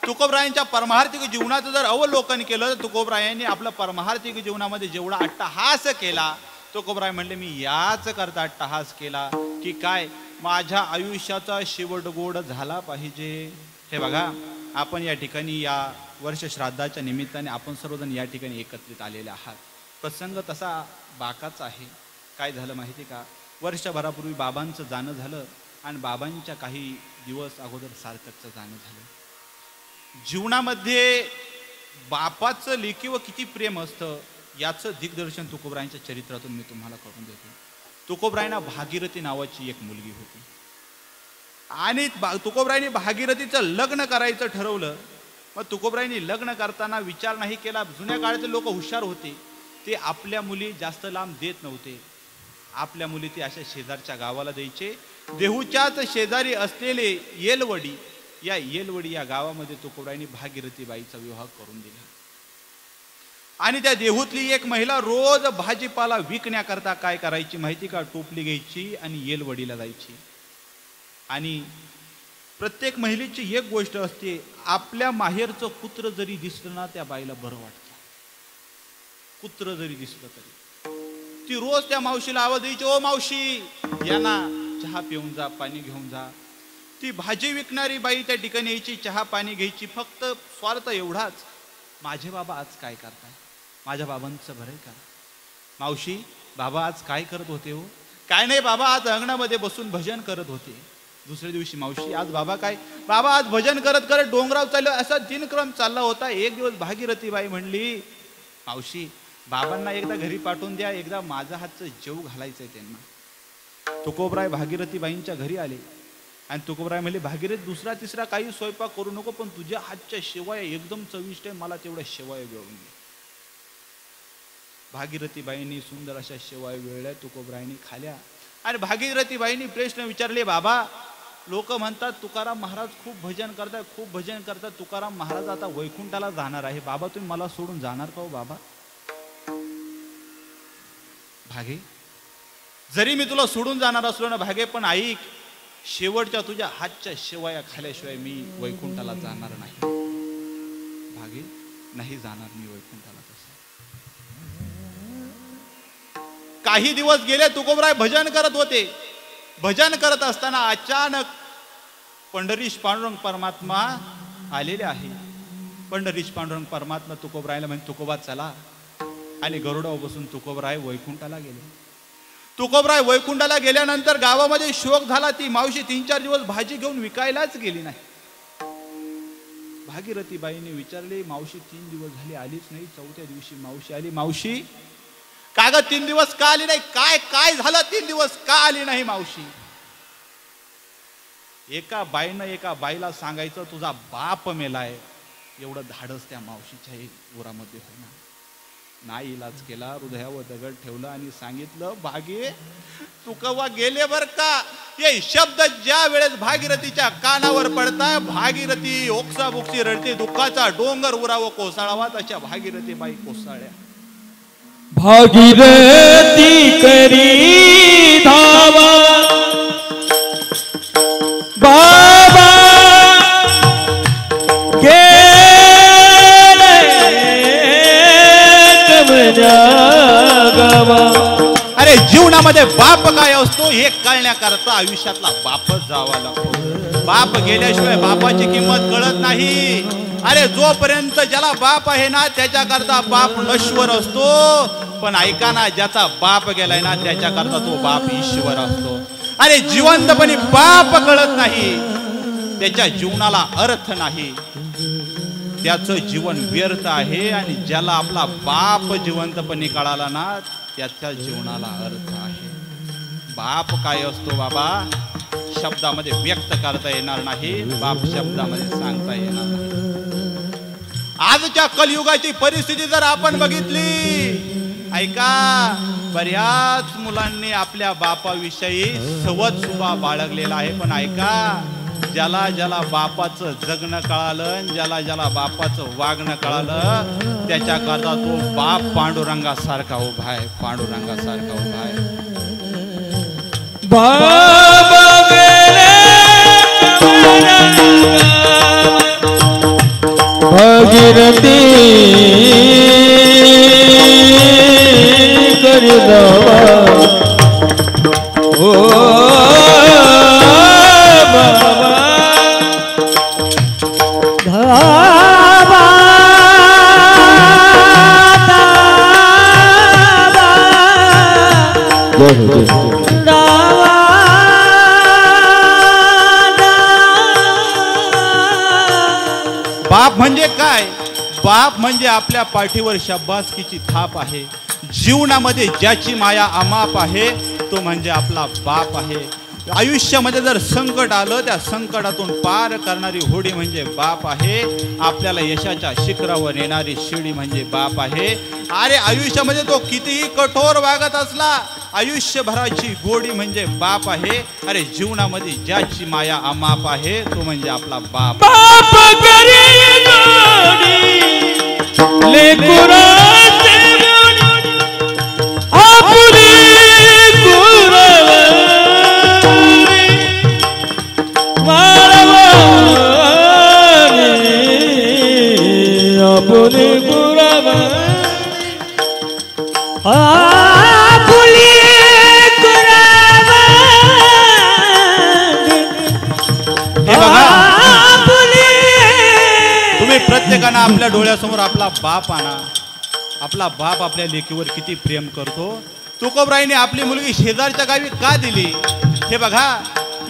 तुकोबरायांच्या परमार्थिक जीवनाचं जर अवलोकन केलं तर तुकोबरायांनी आपल्या परमार्थिक जीवनामध्ये जेवढा अट्टहास केला, तुकोबराय म्हणले मी याच करता अट्टहास केला की काय माझ्या आयुष्याचा शेवट गोड झाला पाहिजे. हे बघा, आपण या ठिकाणी या वर्ष श्राद्धाच्या निमित्ताने आपण सर्वजण या ठिकाणी एकत्रित आलेले आहात. प्रसंग तसा बाकाचा आहे. काय झालं माहिती का? वर्षभरापूर्वी बाबांचं जाणं झालं आणि बाबांच्या काही दिवस अगोदर सार्थकचं जाणं झालं. जीवनामध्ये बापाचं लेकीवर किती प्रेम असतं याचं दिग्दर्शन तुकोबरायांच्या चरित्रातून मी तुम्हाला करून देतो. तुकोबरायांना भागीरथी नावाची एक मुलगी होती आणि तुकोबरायांनी भागीरथीचं लग्न करायचं ठरवलं. मग तुकोबरायांनी लग्न करताना विचार नाही केला. जुन्या काळातले लोक हुशार होते, ते आपल्या मुली जास्त लांब देत नव्हते. आपल्या मुली ते अशा शेजारच्या गावाला द्यायचे. देहूच्याच शेजारी असलेले येलवडी, या येलवडी या गावामध्ये तुकोबरायांनी भागीरथी बाईचा विवाह करून दिला. आणि त्या देहूतली एक महिला रोज भाजीपाला विकण्याकरता काय करायची माहिती का? टोपली घ्यायची आणि येलवडीला जायची. आणि प्रत्येक महिलेची एक गोष्ट असते, आपल्या माहेरचं कुत्र जरी दिसलं ना त्या बाईला बरं वाटतं. कुत्र जरी दिसलं तरी ती रोज त्या मावशीला आवाज द्यायची, ओ मावशी या ना, चहा पिऊन जा, पाणी घेऊन जा. ती भाजी विकणारी बाई त्या ठिकाणी यायची, चहा पाणी घ्यायची. फक्त स्वार्थ एवढाच, माझे बाबा आज काय करताय? माझ्या बाबांचं बरं आहे का? मावशी, बाबा आज काय करत होते हो? काय नाही बाबा, आज अंगणामध्ये बसून भजन करत होते. दुसऱ्या दिवशी मावशी, आज बाबा काय? बाबा आज भजन करत करत डोंगराव चाललो. असा दिनक्रम चालला होता. एक दिवस भागीरथी बाई म्हणली, मावशी बाबांना एकदा घरी पाठवून द्या, एकदा माझा हातचं जेव घालायचंय त्यांना. तुकोबराय भागीरथी बाईंच्या घरी आले आणि तुकोबराय म्हणले, भागीरथी दुसरा तिसरा काही स्वयंपाक करू नको, पण तुझ्या हातच्या शेवया एकदम चविष्ट आहे, मला तेवढ्या शेवया वेळून दे. भागीरथी बाईंनी सुंदर अशा शेवया वेळल्या, तुकोबरायांनी खाल्या. आणि भागीरथी बाईंनी प्रश्न विचारले, बाबा लोक म्हणतात तुकाराम महाराज खूप भजन करतात, खूप भजन करतात, तुकाराम महाराज आता वैकुंठाला जाणार आहे, बाबा तुम्ही मला सोडून जाणार का हो बाबा? भागे, जरी मी तुला सोडून जाणार असलो ना भागे, पण ऐक, शेवटच्या तुझ्या हातच्या शेवया खाल्याशिवाय मी वैकुंठाला जाणार नाही. भागे, नाही जाणार मी वैकुंठाला. तसं काही दिवस गेले, तुकोबराय भजन करत होते. भजन करत असताना अचानक पंढरीश पांडुरंग परमात्मा आलेले आहे. पंढरीश पांडुरंग परमात्मा तुकोबरायला म्हणजे तुकोबा चला, आणि गरुडावर बसून तुकोबराय वैकुंठाला गेले. तुकोबराय वैकुंठाला गेल्यानंतर गावामध्ये शोक झाला. ती मावशी 3-4 दिवस भाजी घेऊन विकायलाच गेली नाही. भागीरथी बाईने विचारले, मावशी 3 दिवस झाले आलीच नाही. 4थ्या दिवशी मावशी आली. मावशी का ग 3 दिवस का आली नाही? काय काय झालं 3 दिवस का आली नाही मावशी? एका बाईला सांगायचं तुझा बाप मेलाय. एवढं धाडस त्या मावशीच्या उरामध्ये होईना. नाही इलाज केला, हृदयावर दगड ठेवलं आणि सांगितलं, भागे तू कवा गेले बर का? हे शब्द ज्या वेळेस भागीरथीच्या कानावर पडताय, भागीरथी ओक्साबोक्सी रडते. दुःखाचा डोंगर उराव कोसळावा, तशा भागीरथी बाई कोसळल्या. भागीरथी करी धावा बाबा अरे जीवनामध्ये बाप काय असतो हे कळण्याकरता आयुष्यातला बापच जावा लागतो. बाप गेल्याशिवाय बापाची किंमत कळत नाही. अरे जोपर्यंत ज्याला बाप आहे ना त्याच्याकरता बाप नश्वर असतो, पण ऐका ना, ज्याचा बाप गेलाय ना त्याच्याकरता तो बाप ईश्वर असतो. अरे जिवंतपणी बाप कळत नाही, त्याच्या जीवनाला अर्थ नाही, त्याचं जीवन व्यर्थ आहे. आणि ज्याला आपला बाप जिवंतपणे कळाला ना त्याच्या जीवनाला अर्थ आहे. बाप काय असतो बाबा शब्दामध्ये व्यक्त करता येणार नाही, बाप शब्दामध्ये सांगता येणार नाही. आजच्या कलियुगाची परिस्थिती जर आपण बघितली, ऐका, बऱ्याच मुलांनी आपल्या बापाविषयी सवत सुद्धा बाळगलेला आहे. पण ऐका, ज्याला ज्याला बापाचं जगणं कळालं, ज्याला ज्याला बापाचं वागणं कळालं, त्याच्याकरता तो बाप पांडुरंगासारखा उभा आहे. पांडुरंगासारखा उभा आहे. बाबा गेले भागीरथी करी धावा ओ बाप म्हणजे काय? बाप म्हणजे आपल्या पाठीवर शाबासकीची थाप आहे. जीवनामध्ये ज्याची माया अमाप आहे तो म्हणजे आपला बाप आहे. आयुष्यामध्ये जर संकट आलं, त्या संकटातून पार करणारी होडी म्हणजे बाप आहे. आपल्याला यशाच्या शिखरावर नेणारी शिडी म्हणजे बाप आहे. अरे आयुष्यामध्ये तो कितीही कठोर वागत असला, आयुष्यभराची गोडी म्हणजे बाप आहे. अरे जीवनामध्ये ज्याची माया अमाप आहे तो म्हणजे आपला बाप. प्रत्येकानं आपल्या डोळ्यासमोर आपला बाप आणा. आपला बाप आपल्या लेकीवर किती प्रेम करतो. तुकोबराईने आपली मुलगी शेजारच्या गावी का दिली हे बघा.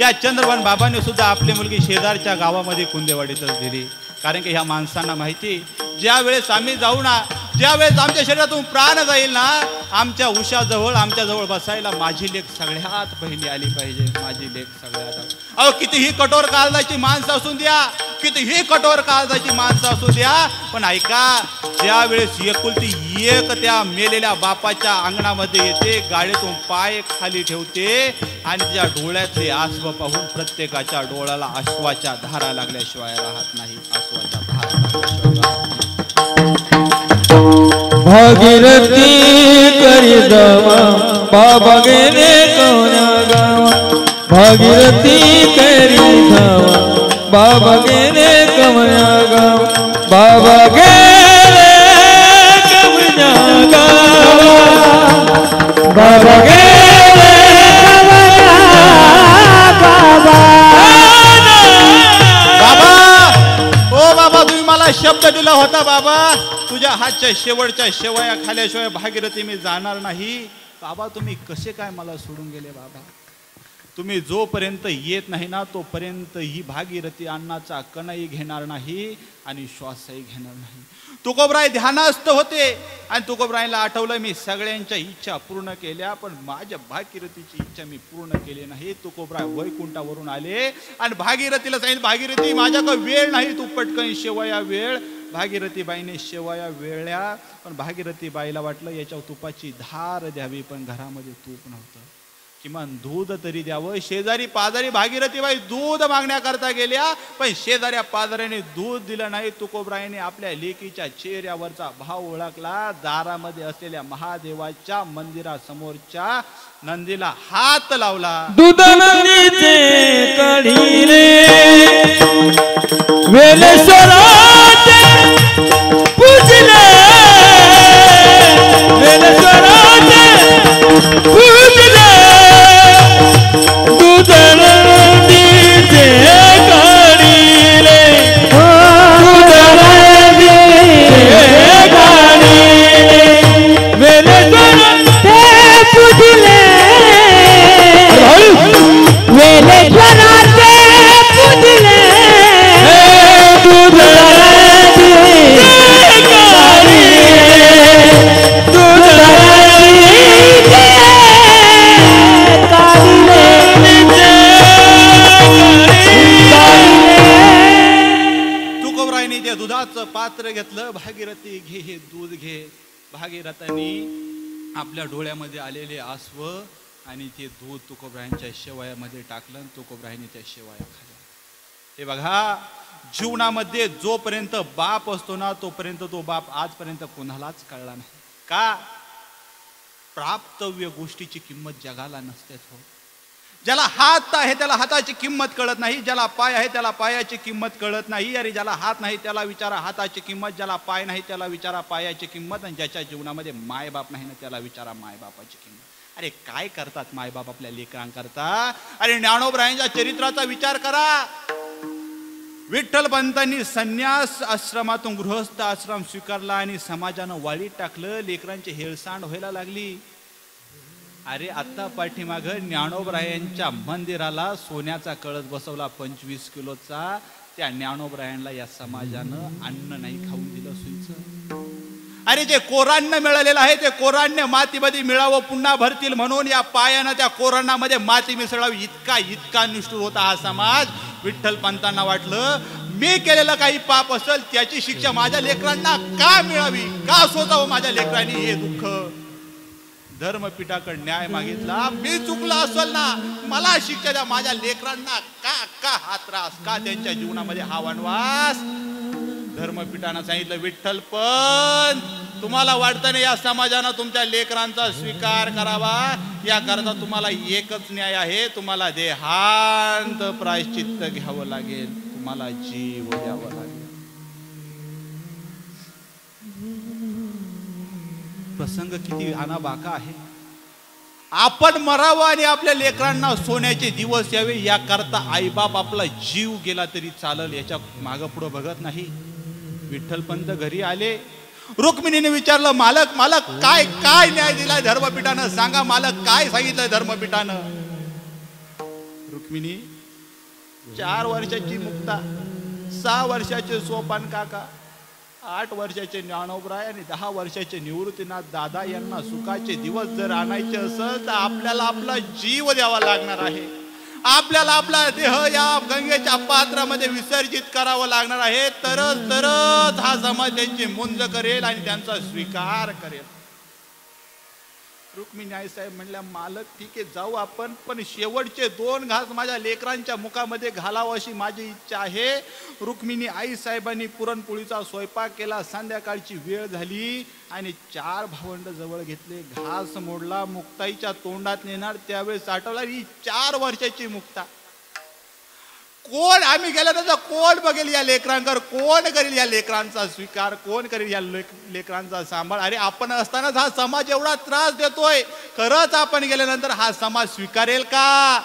या चंद्रभान बाबांनी सुद्धा आपली मुलगी शेजारच्या गावामध्ये कुंदेवाडीतच दिली. कारण की ह्या माणसांना माहिती, ज्या वेळेस आम्ही जाऊ ना, ज्या वेळेस आमच्या शरीरातून प्राण जाईल ना, आमच्या उशाजवळ आमच्याजवळ बसायला माझी लेक सगळ्यात पहिली आली पाहिजे. माझी लेक सगळ्यात. अहो कितीही कठोर काळजाची माणसं असून द्या, कितीही कठोर काळजाची माणसं असू द्या, पण ऐका, ज्या वेळेस एकुलती एक त्या मेलेल्या बापाच्या अंगणामध्ये येते, गाडीतून पाय खाली ठेवते आणि त्या डोळ्यातले आसव पाहून प्रत्येकाच्या डोळ्याला अश्वाच्या धारा लागल्याशिवाय राहत नाही. अश्वाच्या धारा लागल्याशिवाय राहत नाही. भागीरथी करी धावा बाबा गेले कोण्या गावा. भागीरथी करी धावा बाबा गेले कवण्या गावा. बाबा गेले कवण्या गावा. बाबा गेले बाबा, ओ बाबा तुम्ही मला शब्द दिला होता बाबा, तुझ्या हातच्या शेवटच्या शेवया खाल्याशिवाय भागीरथी मी जाणार नाही. बाबा तुम्ही कसे काय मला सोडून गेले बाबा? तुम्ही जोपर्यंत येत नाही ना तोपर्यंत ही भागीरथी अन्नाचा कणही घेणार नाही आणि श्वासही घेणार नाही. तुकोबराय ध्यानस्थ होते आणि तुकोबरायला आठवलं मी सगळ्यांच्या इच्छा पूर्ण केल्या पण माझ्या भागीरथीची इच्छा मी पूर्ण केली नाही. तुकोबराय वैकुंठावरून आले आणि भागीरथीला सांगितलं, भागीरथी माझ्याकडे वेळ नाही, तू पटकन शेवया वेळ. भागीरथी बाईने शेवया वेळल्या पण भागीरथी बाईला वाटलं याच्या तुपाची धार द्यावी पण घरामध्ये तूप नव्हतं. किमान दूध तरी द्यावं. शेजारी पाजारी भागीरथीबाई दूध मागण्याकरता गेल्या पण शेजाऱ्या पाजाऱ्याने दूध दिलं नाही. तुकोबरायने आपल्या लेकीच्या चेहऱ्यावरचा भाव ओळखला. दारामध्ये असलेल्या महादेवाच्या मंदिरासमोरच्या नंदीला हात लावला. दूध नंदीचे काढिले वेलेश्वराचे पूजले, वेलेश्वराचे पूजले. दूध नंदीचे काढिले, दूध नंदीचे काढिले, वेलेश्वराचे पूजले, वेलेश्वराचे पूजले. दूध नंदीचे काढिले, दूध तुकोबरायने त्या दुधाचं पात्र घेतलं. भागीरथी घे हे दूध घे. भागीरथांनी आपल्या डोळ्यामध्ये आलेले आसव आणि ते दूध तुकोबरायांच्या शेवयामध्ये टाकलं आणि तुकोबरायांनी त्या शेवया खाल्ल्या. हे बघा जीवनामध्ये जोपर्यंत बाप असतो ना तोपर्यंत तो बाप आजपर्यंत कोणालाच कळला नाही. का? प्राप्तव्य गोष्टीची किंमत जगाला नसतेच हो. ज्याला हात आहे त्याला हाताची किंमत कळत नाही, ज्याला पाय आहे त्याला पायाची किंमत कळत नाही. अरे ज्याला हात नाही त्याला विचारा हाताची किंमत, ज्याला पाय नाही त्याला विचारा पायाची किंमत, आणि ज्याच्या जीवनामध्ये मायबाप नाही ना त्याला विचारा मायबापाची किंमत. अरे काय करतात मायबाप आपल्या लेकरांकरता? अरे ज्ञानोबरायांच्या चरित्राचा विचार करा. विठ्ठलपंतांनी संन्यास आश्रमातून गृहस्थ आश्रम स्वीकारला आणि समाजानं वाळीत टाकलं. लेकरांची हेळसांड व्हायला लागली. अरे आता पाठीमाग ज्ञानोबरायांच्या मंदिराला सोन्याचा कळस बसवला 25 किलोचा. त्या ज्ञानोबरायांना या समाजानं अन्न नाही खाऊन दिलं सुईचं. अरे जे कोराण्य मिळालेलं आहे ते कोराण्य मातीमध्ये मिळावं पुन्हा भरतील म्हणून या पायानं त्या कोराण्यामध्ये माती मिसळावी इतका इतका निष्ठुर होता हा समाज. विठ्ठलपंतांना वाटलं मी केलेलं काही पाप असेल त्याची शिक्षा माझ्या लेकरांना का मिळावी, का सोसावं माझ्या लेकरांनी हे दुःख. धर्मपीठाकडे न्याय मागितला. मी चुकला असेल ना मला शिक्षा द्या, माझ्या लेकरांना का का हा त्रास, का त्यांच्या जीवनामध्ये हा वनवास. धर्मपीठानं सांगितलं विठ्ठलपंत तुम्हाला वाटतं ना या समाजानं तुमच्या लेकरांचा स्वीकार करावा, याकरता तुम्हाला एकच न्याय आहे, तुम्हाला देहांत प्रायश्चित्त घ्यावं लागेल, तुम्हाला जीव द्यावा लागेल. प्रसंग किती आनाबाका आहे. आपण मरावं आणि आपल्या लेकरांना सोन्याचे दिवस यावे याकरता आईबाप आपला जीव गेला तरी चालल, याच्या मागं पुढं बघत नाही. विठ्ठलपंत घरी आले. रुक्मिणीने विचारलं मालक मालक काय काय न्याय दिलाय धर्मपीठानं, सांगा मालक काय सांगितलंय धर्मपीठानं. रुक्मिणी 4 वर्षाची मुक्ता, 6 वर्षाचे सोपान काका, 8 वर्षाचे ज्ञानोबराय आणि 10 वर्षाचे निवृत्तीनाथ दादा यांना सुखाचे दिवस जर आणायचे असेल तर आपल्याला आपला जीव द्यावा लागणार आहे. आपल्याला आपला देह या गंगेच्या पात्रामध्ये विसर्जित करावं लागणार आहे. तरच हा समाज त्यांची मुंज करेल आणि त्यांचा स्वीकार करेल. रुक्मिणी आईसाहेब म्हणल्या मालक ठीक आहे जाऊ आपण, पण शेवटचे 2 घास माझ्या लेकरांच्या मुखामध्ये घालावं अशी माझी इच्छा आहे. रुक्मिणी आईसाहेबांनी पुरणपोळीचा स्वयंपाक केला. संध्याकाळची वेळ झाली आणि 4 भावंड जवळ घेतले. घास मोडला, मुक्ताईच्या तोंडात नेणार त्यावेळेस आठवला ही 4 वर्षाची मुक्ता. कोण आम्ही गेला तर कोण बघेल या लेकरांकर, कोण करेल या लेकरांचा स्वीकार, कोण करेल या लेकरांचा सांभाळ. अरे आपण असतानाच हा समाज एवढा त्रास देतोय, खरंच आपण गेल्यानंतर हा समाज स्वीकारेल का?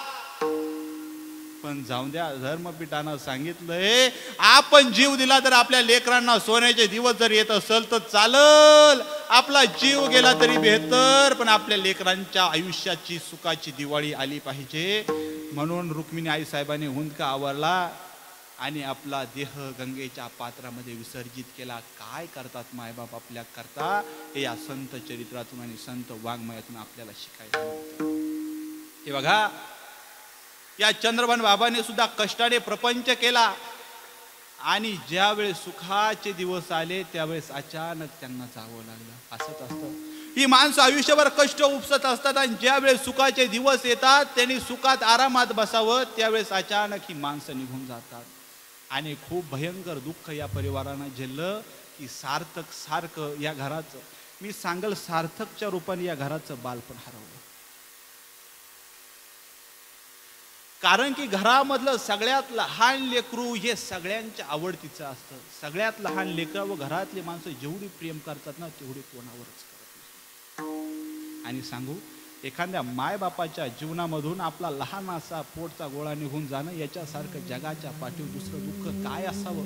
पण जाऊन द्या, धर्मपीठानं सांगितलंय आपण जीव दिला तर आपल्या लेकरांना सोन्याचे दिवस जर येत असेल तर चालल, आपला जीव गेला तरी बेहतर, पण आपल्या लेकरांच्या आयुष्याची सुखाची दिवाळी आली पाहिजे. म्हणून रुक्मिणी आई साहेबांनी हुंदका आवरला आणि आपला देह गंगेच्या पात्रामध्ये विसर्जित केला. काय करतात मायबाप आपल्या करता, हे या संत चरित्रातून आणि संत वाङ्मयातून आपल्याला शिकायला मिळतं. हे बघा, या चंद्रभान बाबाने सुद्धा कष्टाने प्रपंच केला आणि ज्यावेळेस सुखाचे दिवस आले त्यावेळेस अचानक त्यांना जावं लागलं. असंच असतं, ही माणसं आयुष्यभर कष्ट उपसत असतात आणि ज्यावेळेस सुखाचे दिवस येतात त्यांनी सुखात आरामात बसावं, त्यावेळेस अचानक ही माणसं निघून जातात. आणि खूप भयंकर दुःख या परिवारानं झेललं की सार्थक सारखं या घराचं, मी सांगल सार्थकच्या रूपाने या घराचं बालपण हरवलं. कारण की घरामधलं सगळ्यात लहान लेकरू हे सगळ्यांच्या आवडतीचं असतं. सगळ्यात लहान लेकरं व घरातली माणसं जेवढी प्रेम करतात ना तेवढी कोणावरच करत नाही. आणि सांगू, एखाद्या मायबापाच्या जीवनामधून आपला लहान असा पोटचा गोळा निघून जाणं याच्यासारखं जगाच्या पाठीवर दुसरं दुःख काय असावं.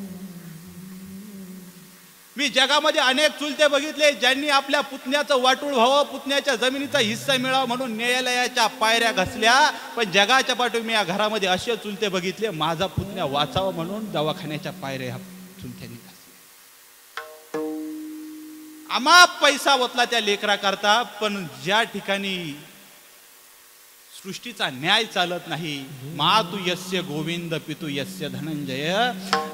मी जगामध्ये अनेक चुलते बघितले ज्यांनी आपल्या पुतण्याचं वाटूळ व्हावं, पुतण्याच्या जमिनीचा हिस्सा मिळावा म्हणून न्यायालयाच्या पायऱ्या घसल्या, पण जगाच्या पाठीवर मी या घरामध्ये असे चुलते बघितले माझा पुतण्या वाचावा म्हणून दवाखान्याच्या पायऱ्या ह्या चुलत्यांनी घसल्या. अमाप पैसा ओतला त्या लेकरा करता, पण ज्या ठिकाणी सृष्टीचा न्याय चालत नाही, मातु यस्य गोविंद पितु यस्य धनंजय,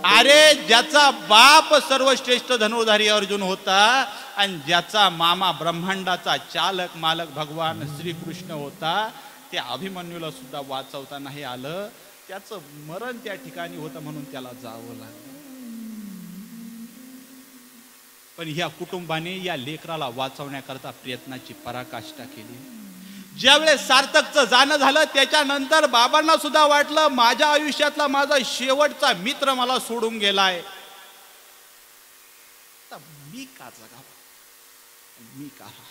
अरे ज्याचा बाप सर्वश्रेष्ठ धनुर्धारी अर्जुन होता आणि ज्याचा मामा ब्रह्मांडाचा चालक मालक भगवान श्रीकृष्ण होता, त्या अभिमन्यूला सुद्धा वाचवता नाही आलं. त्याचं मरण त्या ठिकाणी होतं म्हणून त्याला जावं लागलं. पण ह्या कुटुंबाने या लेकराला वाचवण्याकरता प्रयत्नाची पराकाष्ठा केली. ज्यावेळेस सार्थकचं जाणं झालं त्याच्यानंतर बाबांना सुद्धा वाटलं माझ्या आयुष्यातला माझा शेवटचा मित्र मला सोडून गेलाय, आता मी का जगावं, मी का राहावं.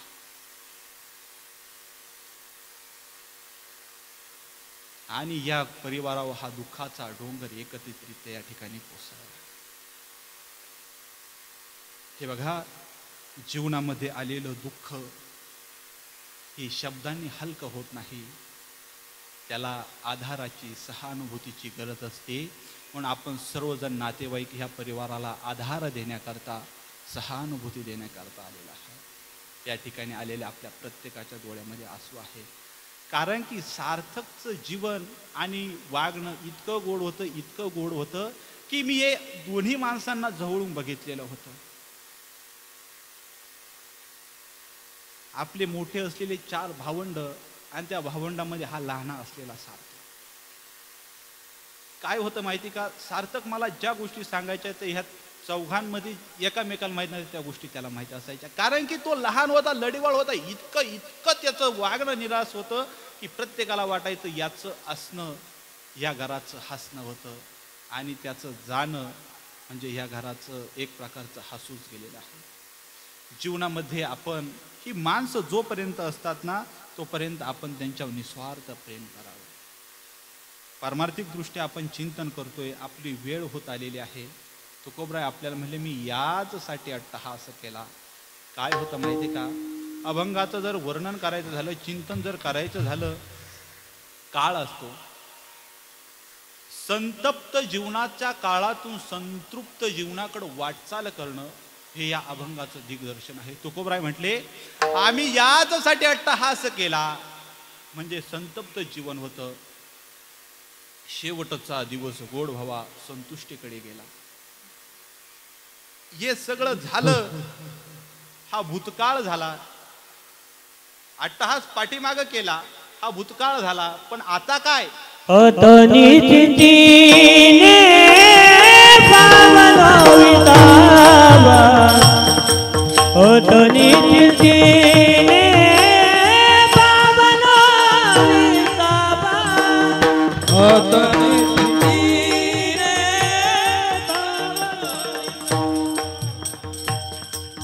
आणि या परिवारावर हा दुःखाचा डोंगर एकत्रितरित्या या ठिकाणी कोसळला. हे बघा, जीवनामध्ये आलेलं दुःख हे शब्दांनी हलकं होत नाही, त्याला आधाराची सहानुभूतीची गरज असते. म्हणून आपण सर्वजण नातेवाईक ह्या परिवाराला आधार देण्याकरता, सहानुभूती देण्याकरता आलेला आहे. त्या ठिकाणी आलेल्या आपल्या प्रत्येकाच्या डोळ्यामध्ये आसू आहे. कारण की सार्थकचं जीवन आणि वागणं इतकं गोड होतं, इतकं गोड होतं की मी हे दोन्ही माणसांना जवळून बघितलेलं होतं. आपले मोठे असलेले 4 भावंड आणि त्या भावंडामध्ये हा लहाना असलेला सार्थक. काय होतं माहिती का, सार्थक मला ज्या गोष्टी सांगायच्या त्या ह्या चौघांमध्ये एकामेकाला माहीत नाही त्या गोष्टी त्याला माहिती असायच्या. कारण की तो लहान होता, लढीवाळ होता, इतकं त्याचं वागणं निराश होतं की प्रत्येकाला वाटायचं याचं असणं या घराचं हसणं होतं आणि त्याचं जाणं म्हणजे ह्या घराचं एक प्रकारचं हसूच गेलेलं आहे. जीवनामध्ये आपण ही माणसं जोपर्यंत असतात ना तोपर्यंत आपण त्यांच्यावर निस्वार्थ प्रेम करावं. पारमार्थिक दृष्ट्या आपण चिंतन करतोय, आपली वेळ होत आलेली आहे. तुकोबराय आपल्याला म्हणले मी याचसाठी अट्टहास केला. काय होतं माहिती का, अभंगाचं जर वर्णन करायचं झालं, चिंतन जर करायचं झालं, काळ असतो. संतप्त जीवनाच्या काळातून संतृप्त जीवनाकडे वाटचाल करणं हे या अभंगाचं दिग्दर्शन आहे. तुकोबराय म्हटले आम्ही याचसाठी अट्टहास केला, म्हणजे संतप्त जीवन होतं, शेवटचा दिवस गोड व्हावा, संतुष्टीकडे गेला. हे सगळं झालं, हा भूतकाळ झाला. अट्टहास पाठीमागं केला, हा भूतकाळ झाला. पण आता काय, अतनी चिंतीने पावलो वितावा, अतनी चिंतीने पावलो वितावा, अतनी चिंतीने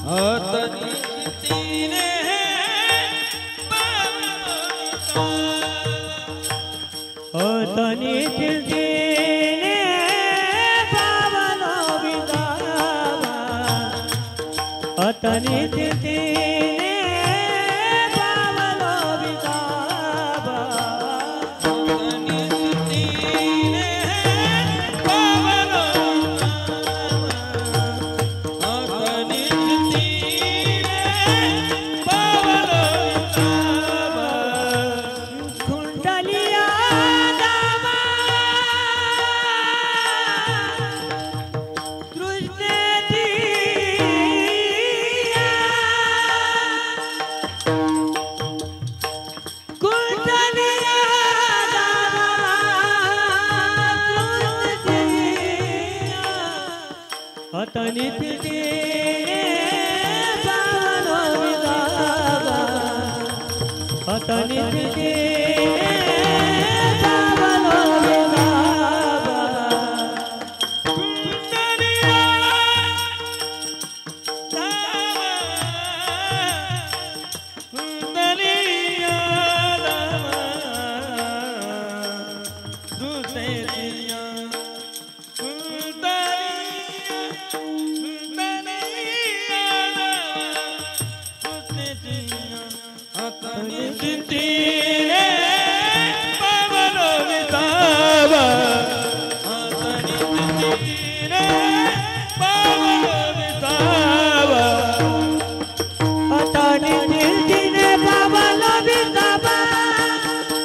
अतनी चिंतीने पावलो, अतनी चिंतीने अतनी तिने पावलो विसावा कुंडलिया दावा दृष्टेती कुंडलिया दावा दृष्टेती अतनी तिने पावलो विसावा अतनी तिने पावलो विसावा कुंडलिया दावा कुंडलिया दावा दुसैतिया कुंडलिया कुंडलिया दावा दुसैतिया अतनी तिने पावलो विसावा अतनी तिने पावलो विसावा अतनी तिने पावलो विसावा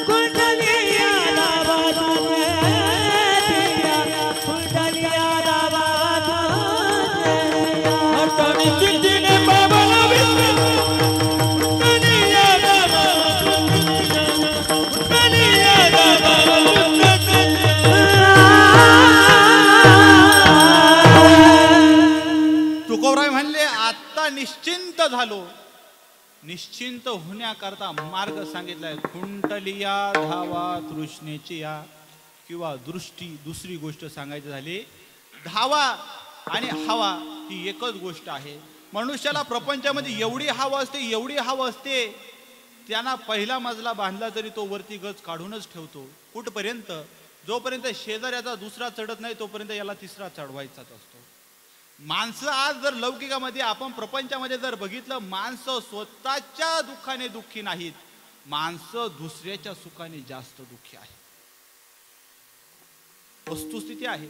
कुंडलिया दावा दुसैतिया कुंडलिया दावा दुसैतिया अतनी तिने पावलो विसावा कुंडलिया दावा कुंडलिया दावा तुकोबराय म्हणले आता निश्चिंत झालो. निश्चिंत होण्याकरता मार्ग सांगितलाय. कुंडलिया धावा तृष्णेची या किंवा दृष्टी. दुसरी गोष्ट सांगायची झाली धावा आणि हवा ही एकच गोष्ट आहे. मनुष्याला प्रपंचामध्ये एवढी हवा असते एवढी हवा असते त्यांना पहिला मजला बांधला तरी तो वरती गज काढूनच ठेवतो. कुठपर्यंत? जोपर्यंत शेजाऱ्याचा दुसरा चढत नाही तोपर्यंत याला तिसरा चढवायचाच असतो. माणसं आज जर लौकिकामध्ये आपण प्रपंचामध्ये जर बघितलं माणसं स्वतःच्या दुःखाने दुःखी नाहीत. माणसं दुसऱ्याच्या सुखाने जास्त दुःखी आहेत. वस्तुस्थिती आहे.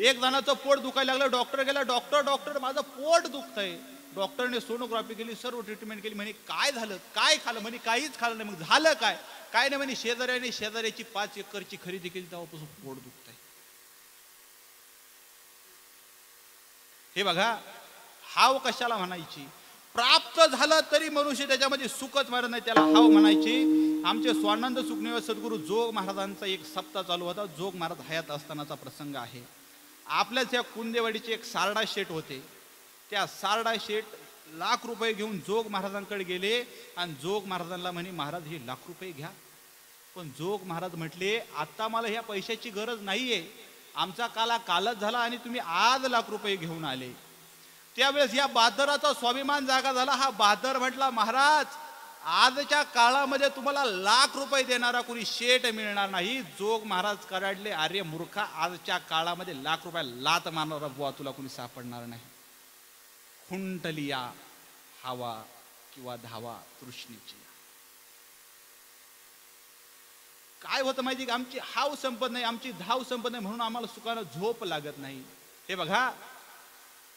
एक जणाचं पोट दुखायला लागलं. डॉक्टर गेला. डॉक्टर माझं पोट दुखतंय. डॉक्टरने सोनोग्राफी केली. सर्व ट्रीटमेंट केली. म्हणे काय झालं? काय खाल्लं? म्हणे काहीच खाल्लं नाही. मग झालं काय? काय नाही म्हणे शेजाऱ्याची 5 एकरची खरेदी केली तेव्हापासून पोट दुखतंय. हे बघा हाव कशाला म्हणायची? प्राप्त झालं तरी मनुष्य त्याच्यामध्ये सुखच मारत नाही त्याला हाव म्हणायची. आमचे स्वानंद सुखनिवार सद्गुरू जोग महाराजांचा एक सप्ताह चालू होता. जोग महाराज हयात असतानाचा प्रसंग आहे. आपल्याच या कुंदेवाडीचे एक सारडा शेठ होते. त्या सारडा शेठ लाख रुपये घेऊन जोग महाराजांकडे गेले आणि जोग महाराजांना म्हणे महाराज हे लाख रुपये घ्या. पण जोग महाराज म्हटले आता मला ह्या पैशाची गरज नाहीये. आमचा कालच झाला आणि तुम्ही आज लाख रुपये घेऊन आले. त्यावेळेस या बहादराचा स्वाभिमान जागा झाला. हा बहादर म्हटला महाराज आजच्या काळामध्ये तुम्हाला लाख रुपये देणारा कोणी शेठ मिळणार नाही. जोग महाराज कराडले अरे मूर्खा आजच्या काळामध्ये लाख रुपये लात मारणारा बुवा तुला कोणी सापडणार नाही. खुंटलिया हवा किंवा धावा तृष्णेची. काय होतं माहिती का? आमची हाव संपत नाही आमची धाव संपत नाही म्हणून आम्हाला सुखानं झोप लागत नाही. हे बघा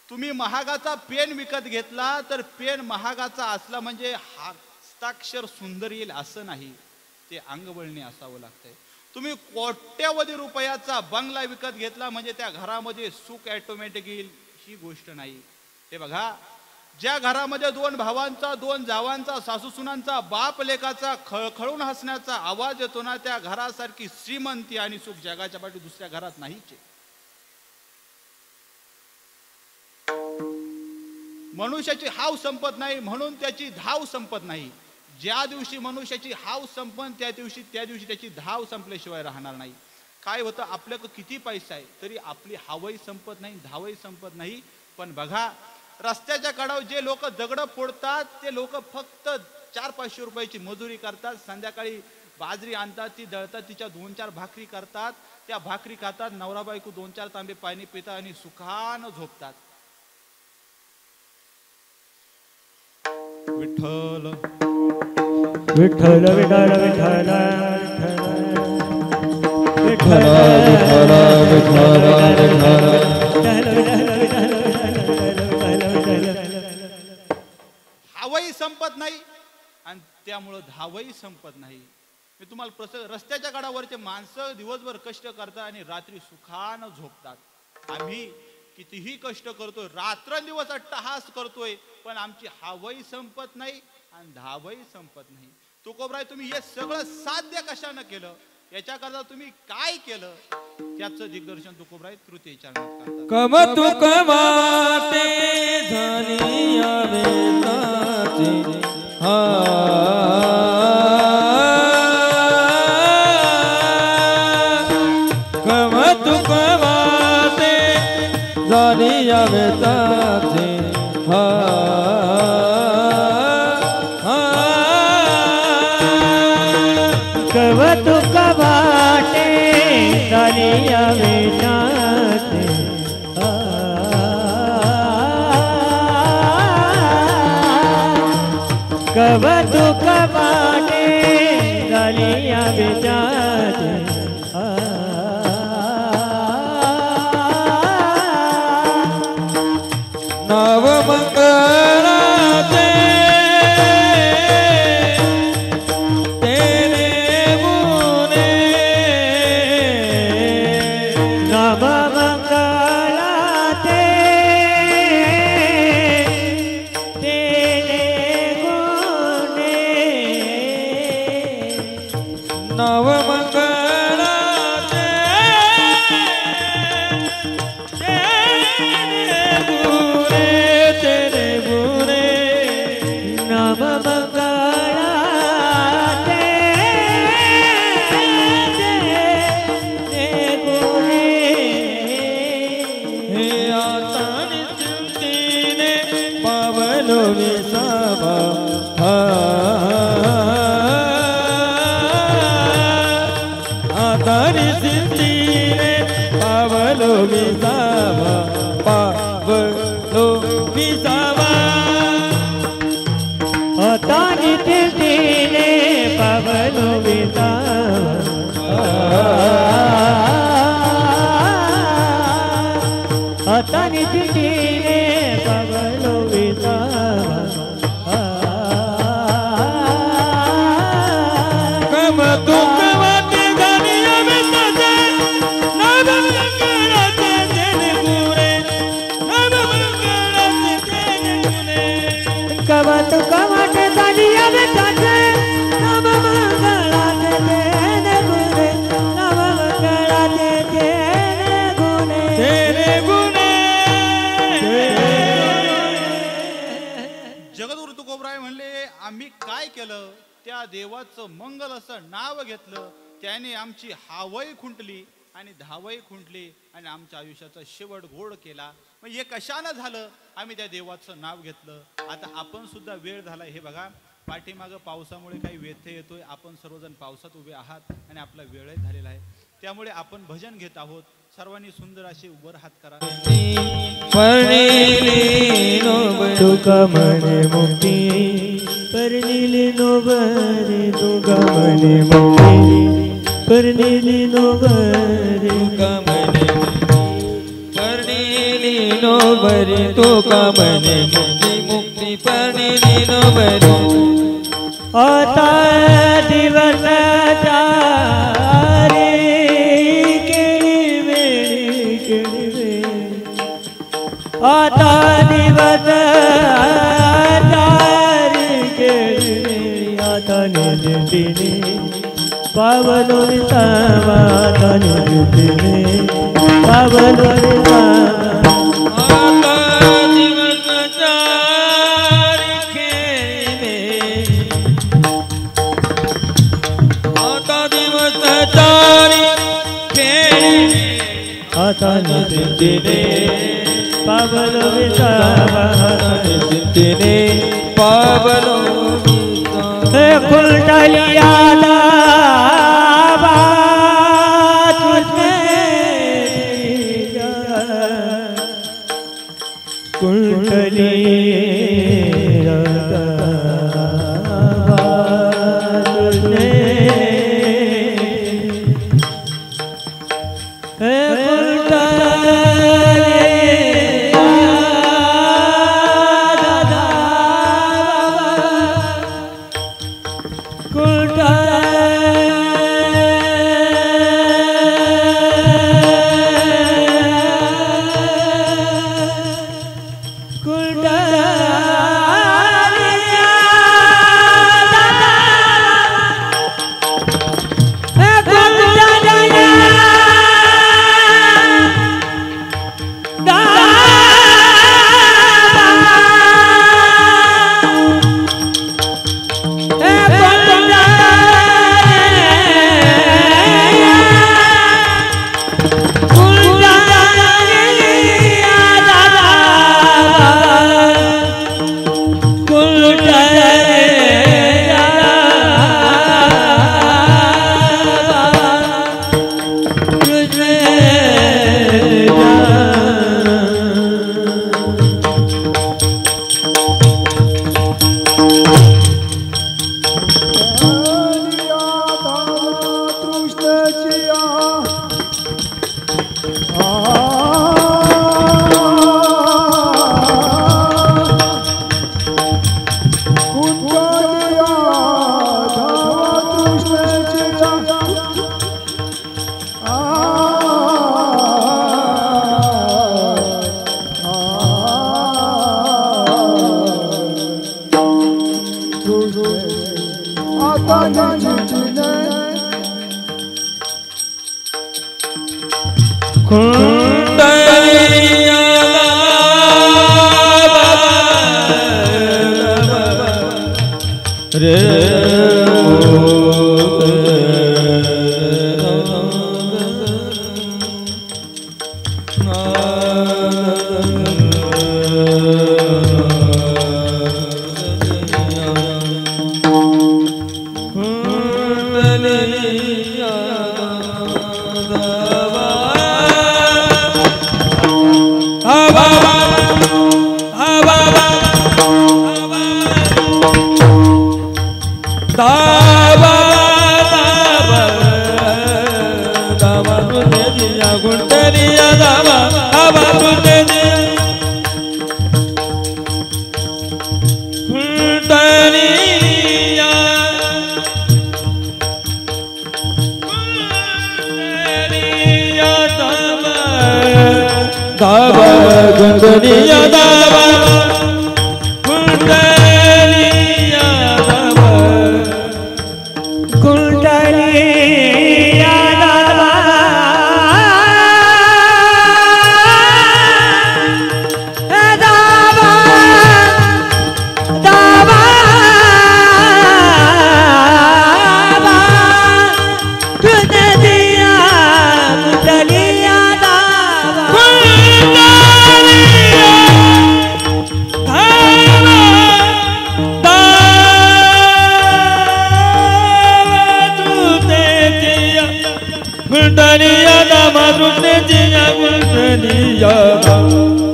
तुम्ही महागाचा पेन विकत घेतला तर पेन महागाचा असला म्हणजे हस्ताक्षर सुंदर येईल असं नाही. ते अंगवळणी असावं लागतंय. तुम्ही कोट्यवधी रुपयाचा बंगला विकत घेतला म्हणजे त्या घरामध्ये सुख ऑटोमॅटिक येईल ही गोष्ट नाही. हे बघा ज्या घरामध्ये 2 भावांचा 2 जावांचा सासू सुनांचा बाप लेकाचा खळखळून हसण्याचा आवाज येतो ना त्या घरासारखी श्रीमंती आणि सुख जगाच्या पाठी दुसऱ्या घरात नाहीच. मनुष्याची हाव संपत नाही म्हणून त्याची धाव संपत नाही. ज्या दिवशी मनुष्याची हाव संपन त्या दिवशी त्याची धाव संपल्याशिवाय राहणार नाही. काय होतं आपल्याकडे किती पैसा आहे तरी आपली हावही संपत नाही धावही संपत नाही. पण बघा रस्त्याच्या कडावर जे लोक दगड फोडतात ते लोक फक्त 400-500 रुपयाची मजुरी करतात. संध्याकाळी बाजरी आणतात ती दळतात तिच्या 2-4 भाकरी करतात. त्या भाकरी खातात नवरा बायको 2-4 तांबे पाणी पितात आणि सुखानं झोपतात. विठ्ठल विठ्ठल विठ्ठल विठ्ठल विठ्ठल हावही संपत नाही आणि त्यामुळं धावही संपत नाही. मी तुम्हाला रस्त्याच्या कडावरचे माणसं दिवसभर कष्ट करतात आणि रात्री सुखानं झोपतात. आम्ही कितीही कष्ट करतोय, रात्रंदिवस अट्टहास करतोय, पण आमची हावही संपत नाही आणि धावही संपत नाही. तुकोबराय, तुम्ही हे सगळं साध्य कशानं केलं, याच्याकरता तुम्ही काय केलं, त्याचं दिग्दर्शन तुकोबराय तृतीय चरणात करतात. कमतुक माते झाली यावेताची कमतुक माते झाली यावेताची कवतुक वाटे दलिया वेदाते कवतुक वाटे दलिया वेदाते नव मंगलाते देवाचं मंगल असं नाव घेतलं, त्याने आमची हावही खुंटली आणि धावही खुंटली आणि आमच्या आयुष्याचा शेवट गोड केला. मग हे कशानं झालं? आम्ही त्या देवाचं नाव घेतलं. आता आपण सुद्धा वेळ झाला. हे बघा, पाठीमागं पावसामुळे काही व्यत्यय येतोय. आपण सर्वजण पावसात उभे आहात आणि आपला वेळही झालेला आहे. त्यामुळे आपण भजन घेत आहोत. सर्वांनी सुंदर असे उभं हात करा. तुका म्हणे मुक्ती परनिली नोबरे, तुका म्हणे मुक्ती परनिली नोबरे, तुका म्हणे परनिली नोबरे, तुका म्हणे मुक्ती मुक्ती परनिली नोबरे. आता दिवस चारे केळी वेळी केळी वेळी, आता दिवस नितीने पावलो विसावा, आता नितीने पावलो विसावा. आता दिवस चारी खेळले, आता दिवस चारी खेळले, आता नितीने पावलो विसावा, आता नितीने पावलो खुलटलिया दावा तुझे कुंडली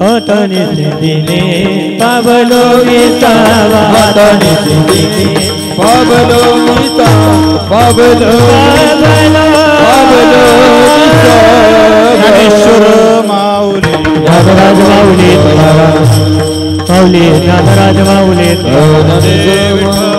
हाताने सिंधीने पावलो विसावा हाताने सिंधीने पावलो गीता पावलो पावलो ज्ञानेश्वर माऊली नागराज माऊली माऊली नागराज माऊली विठ्ठल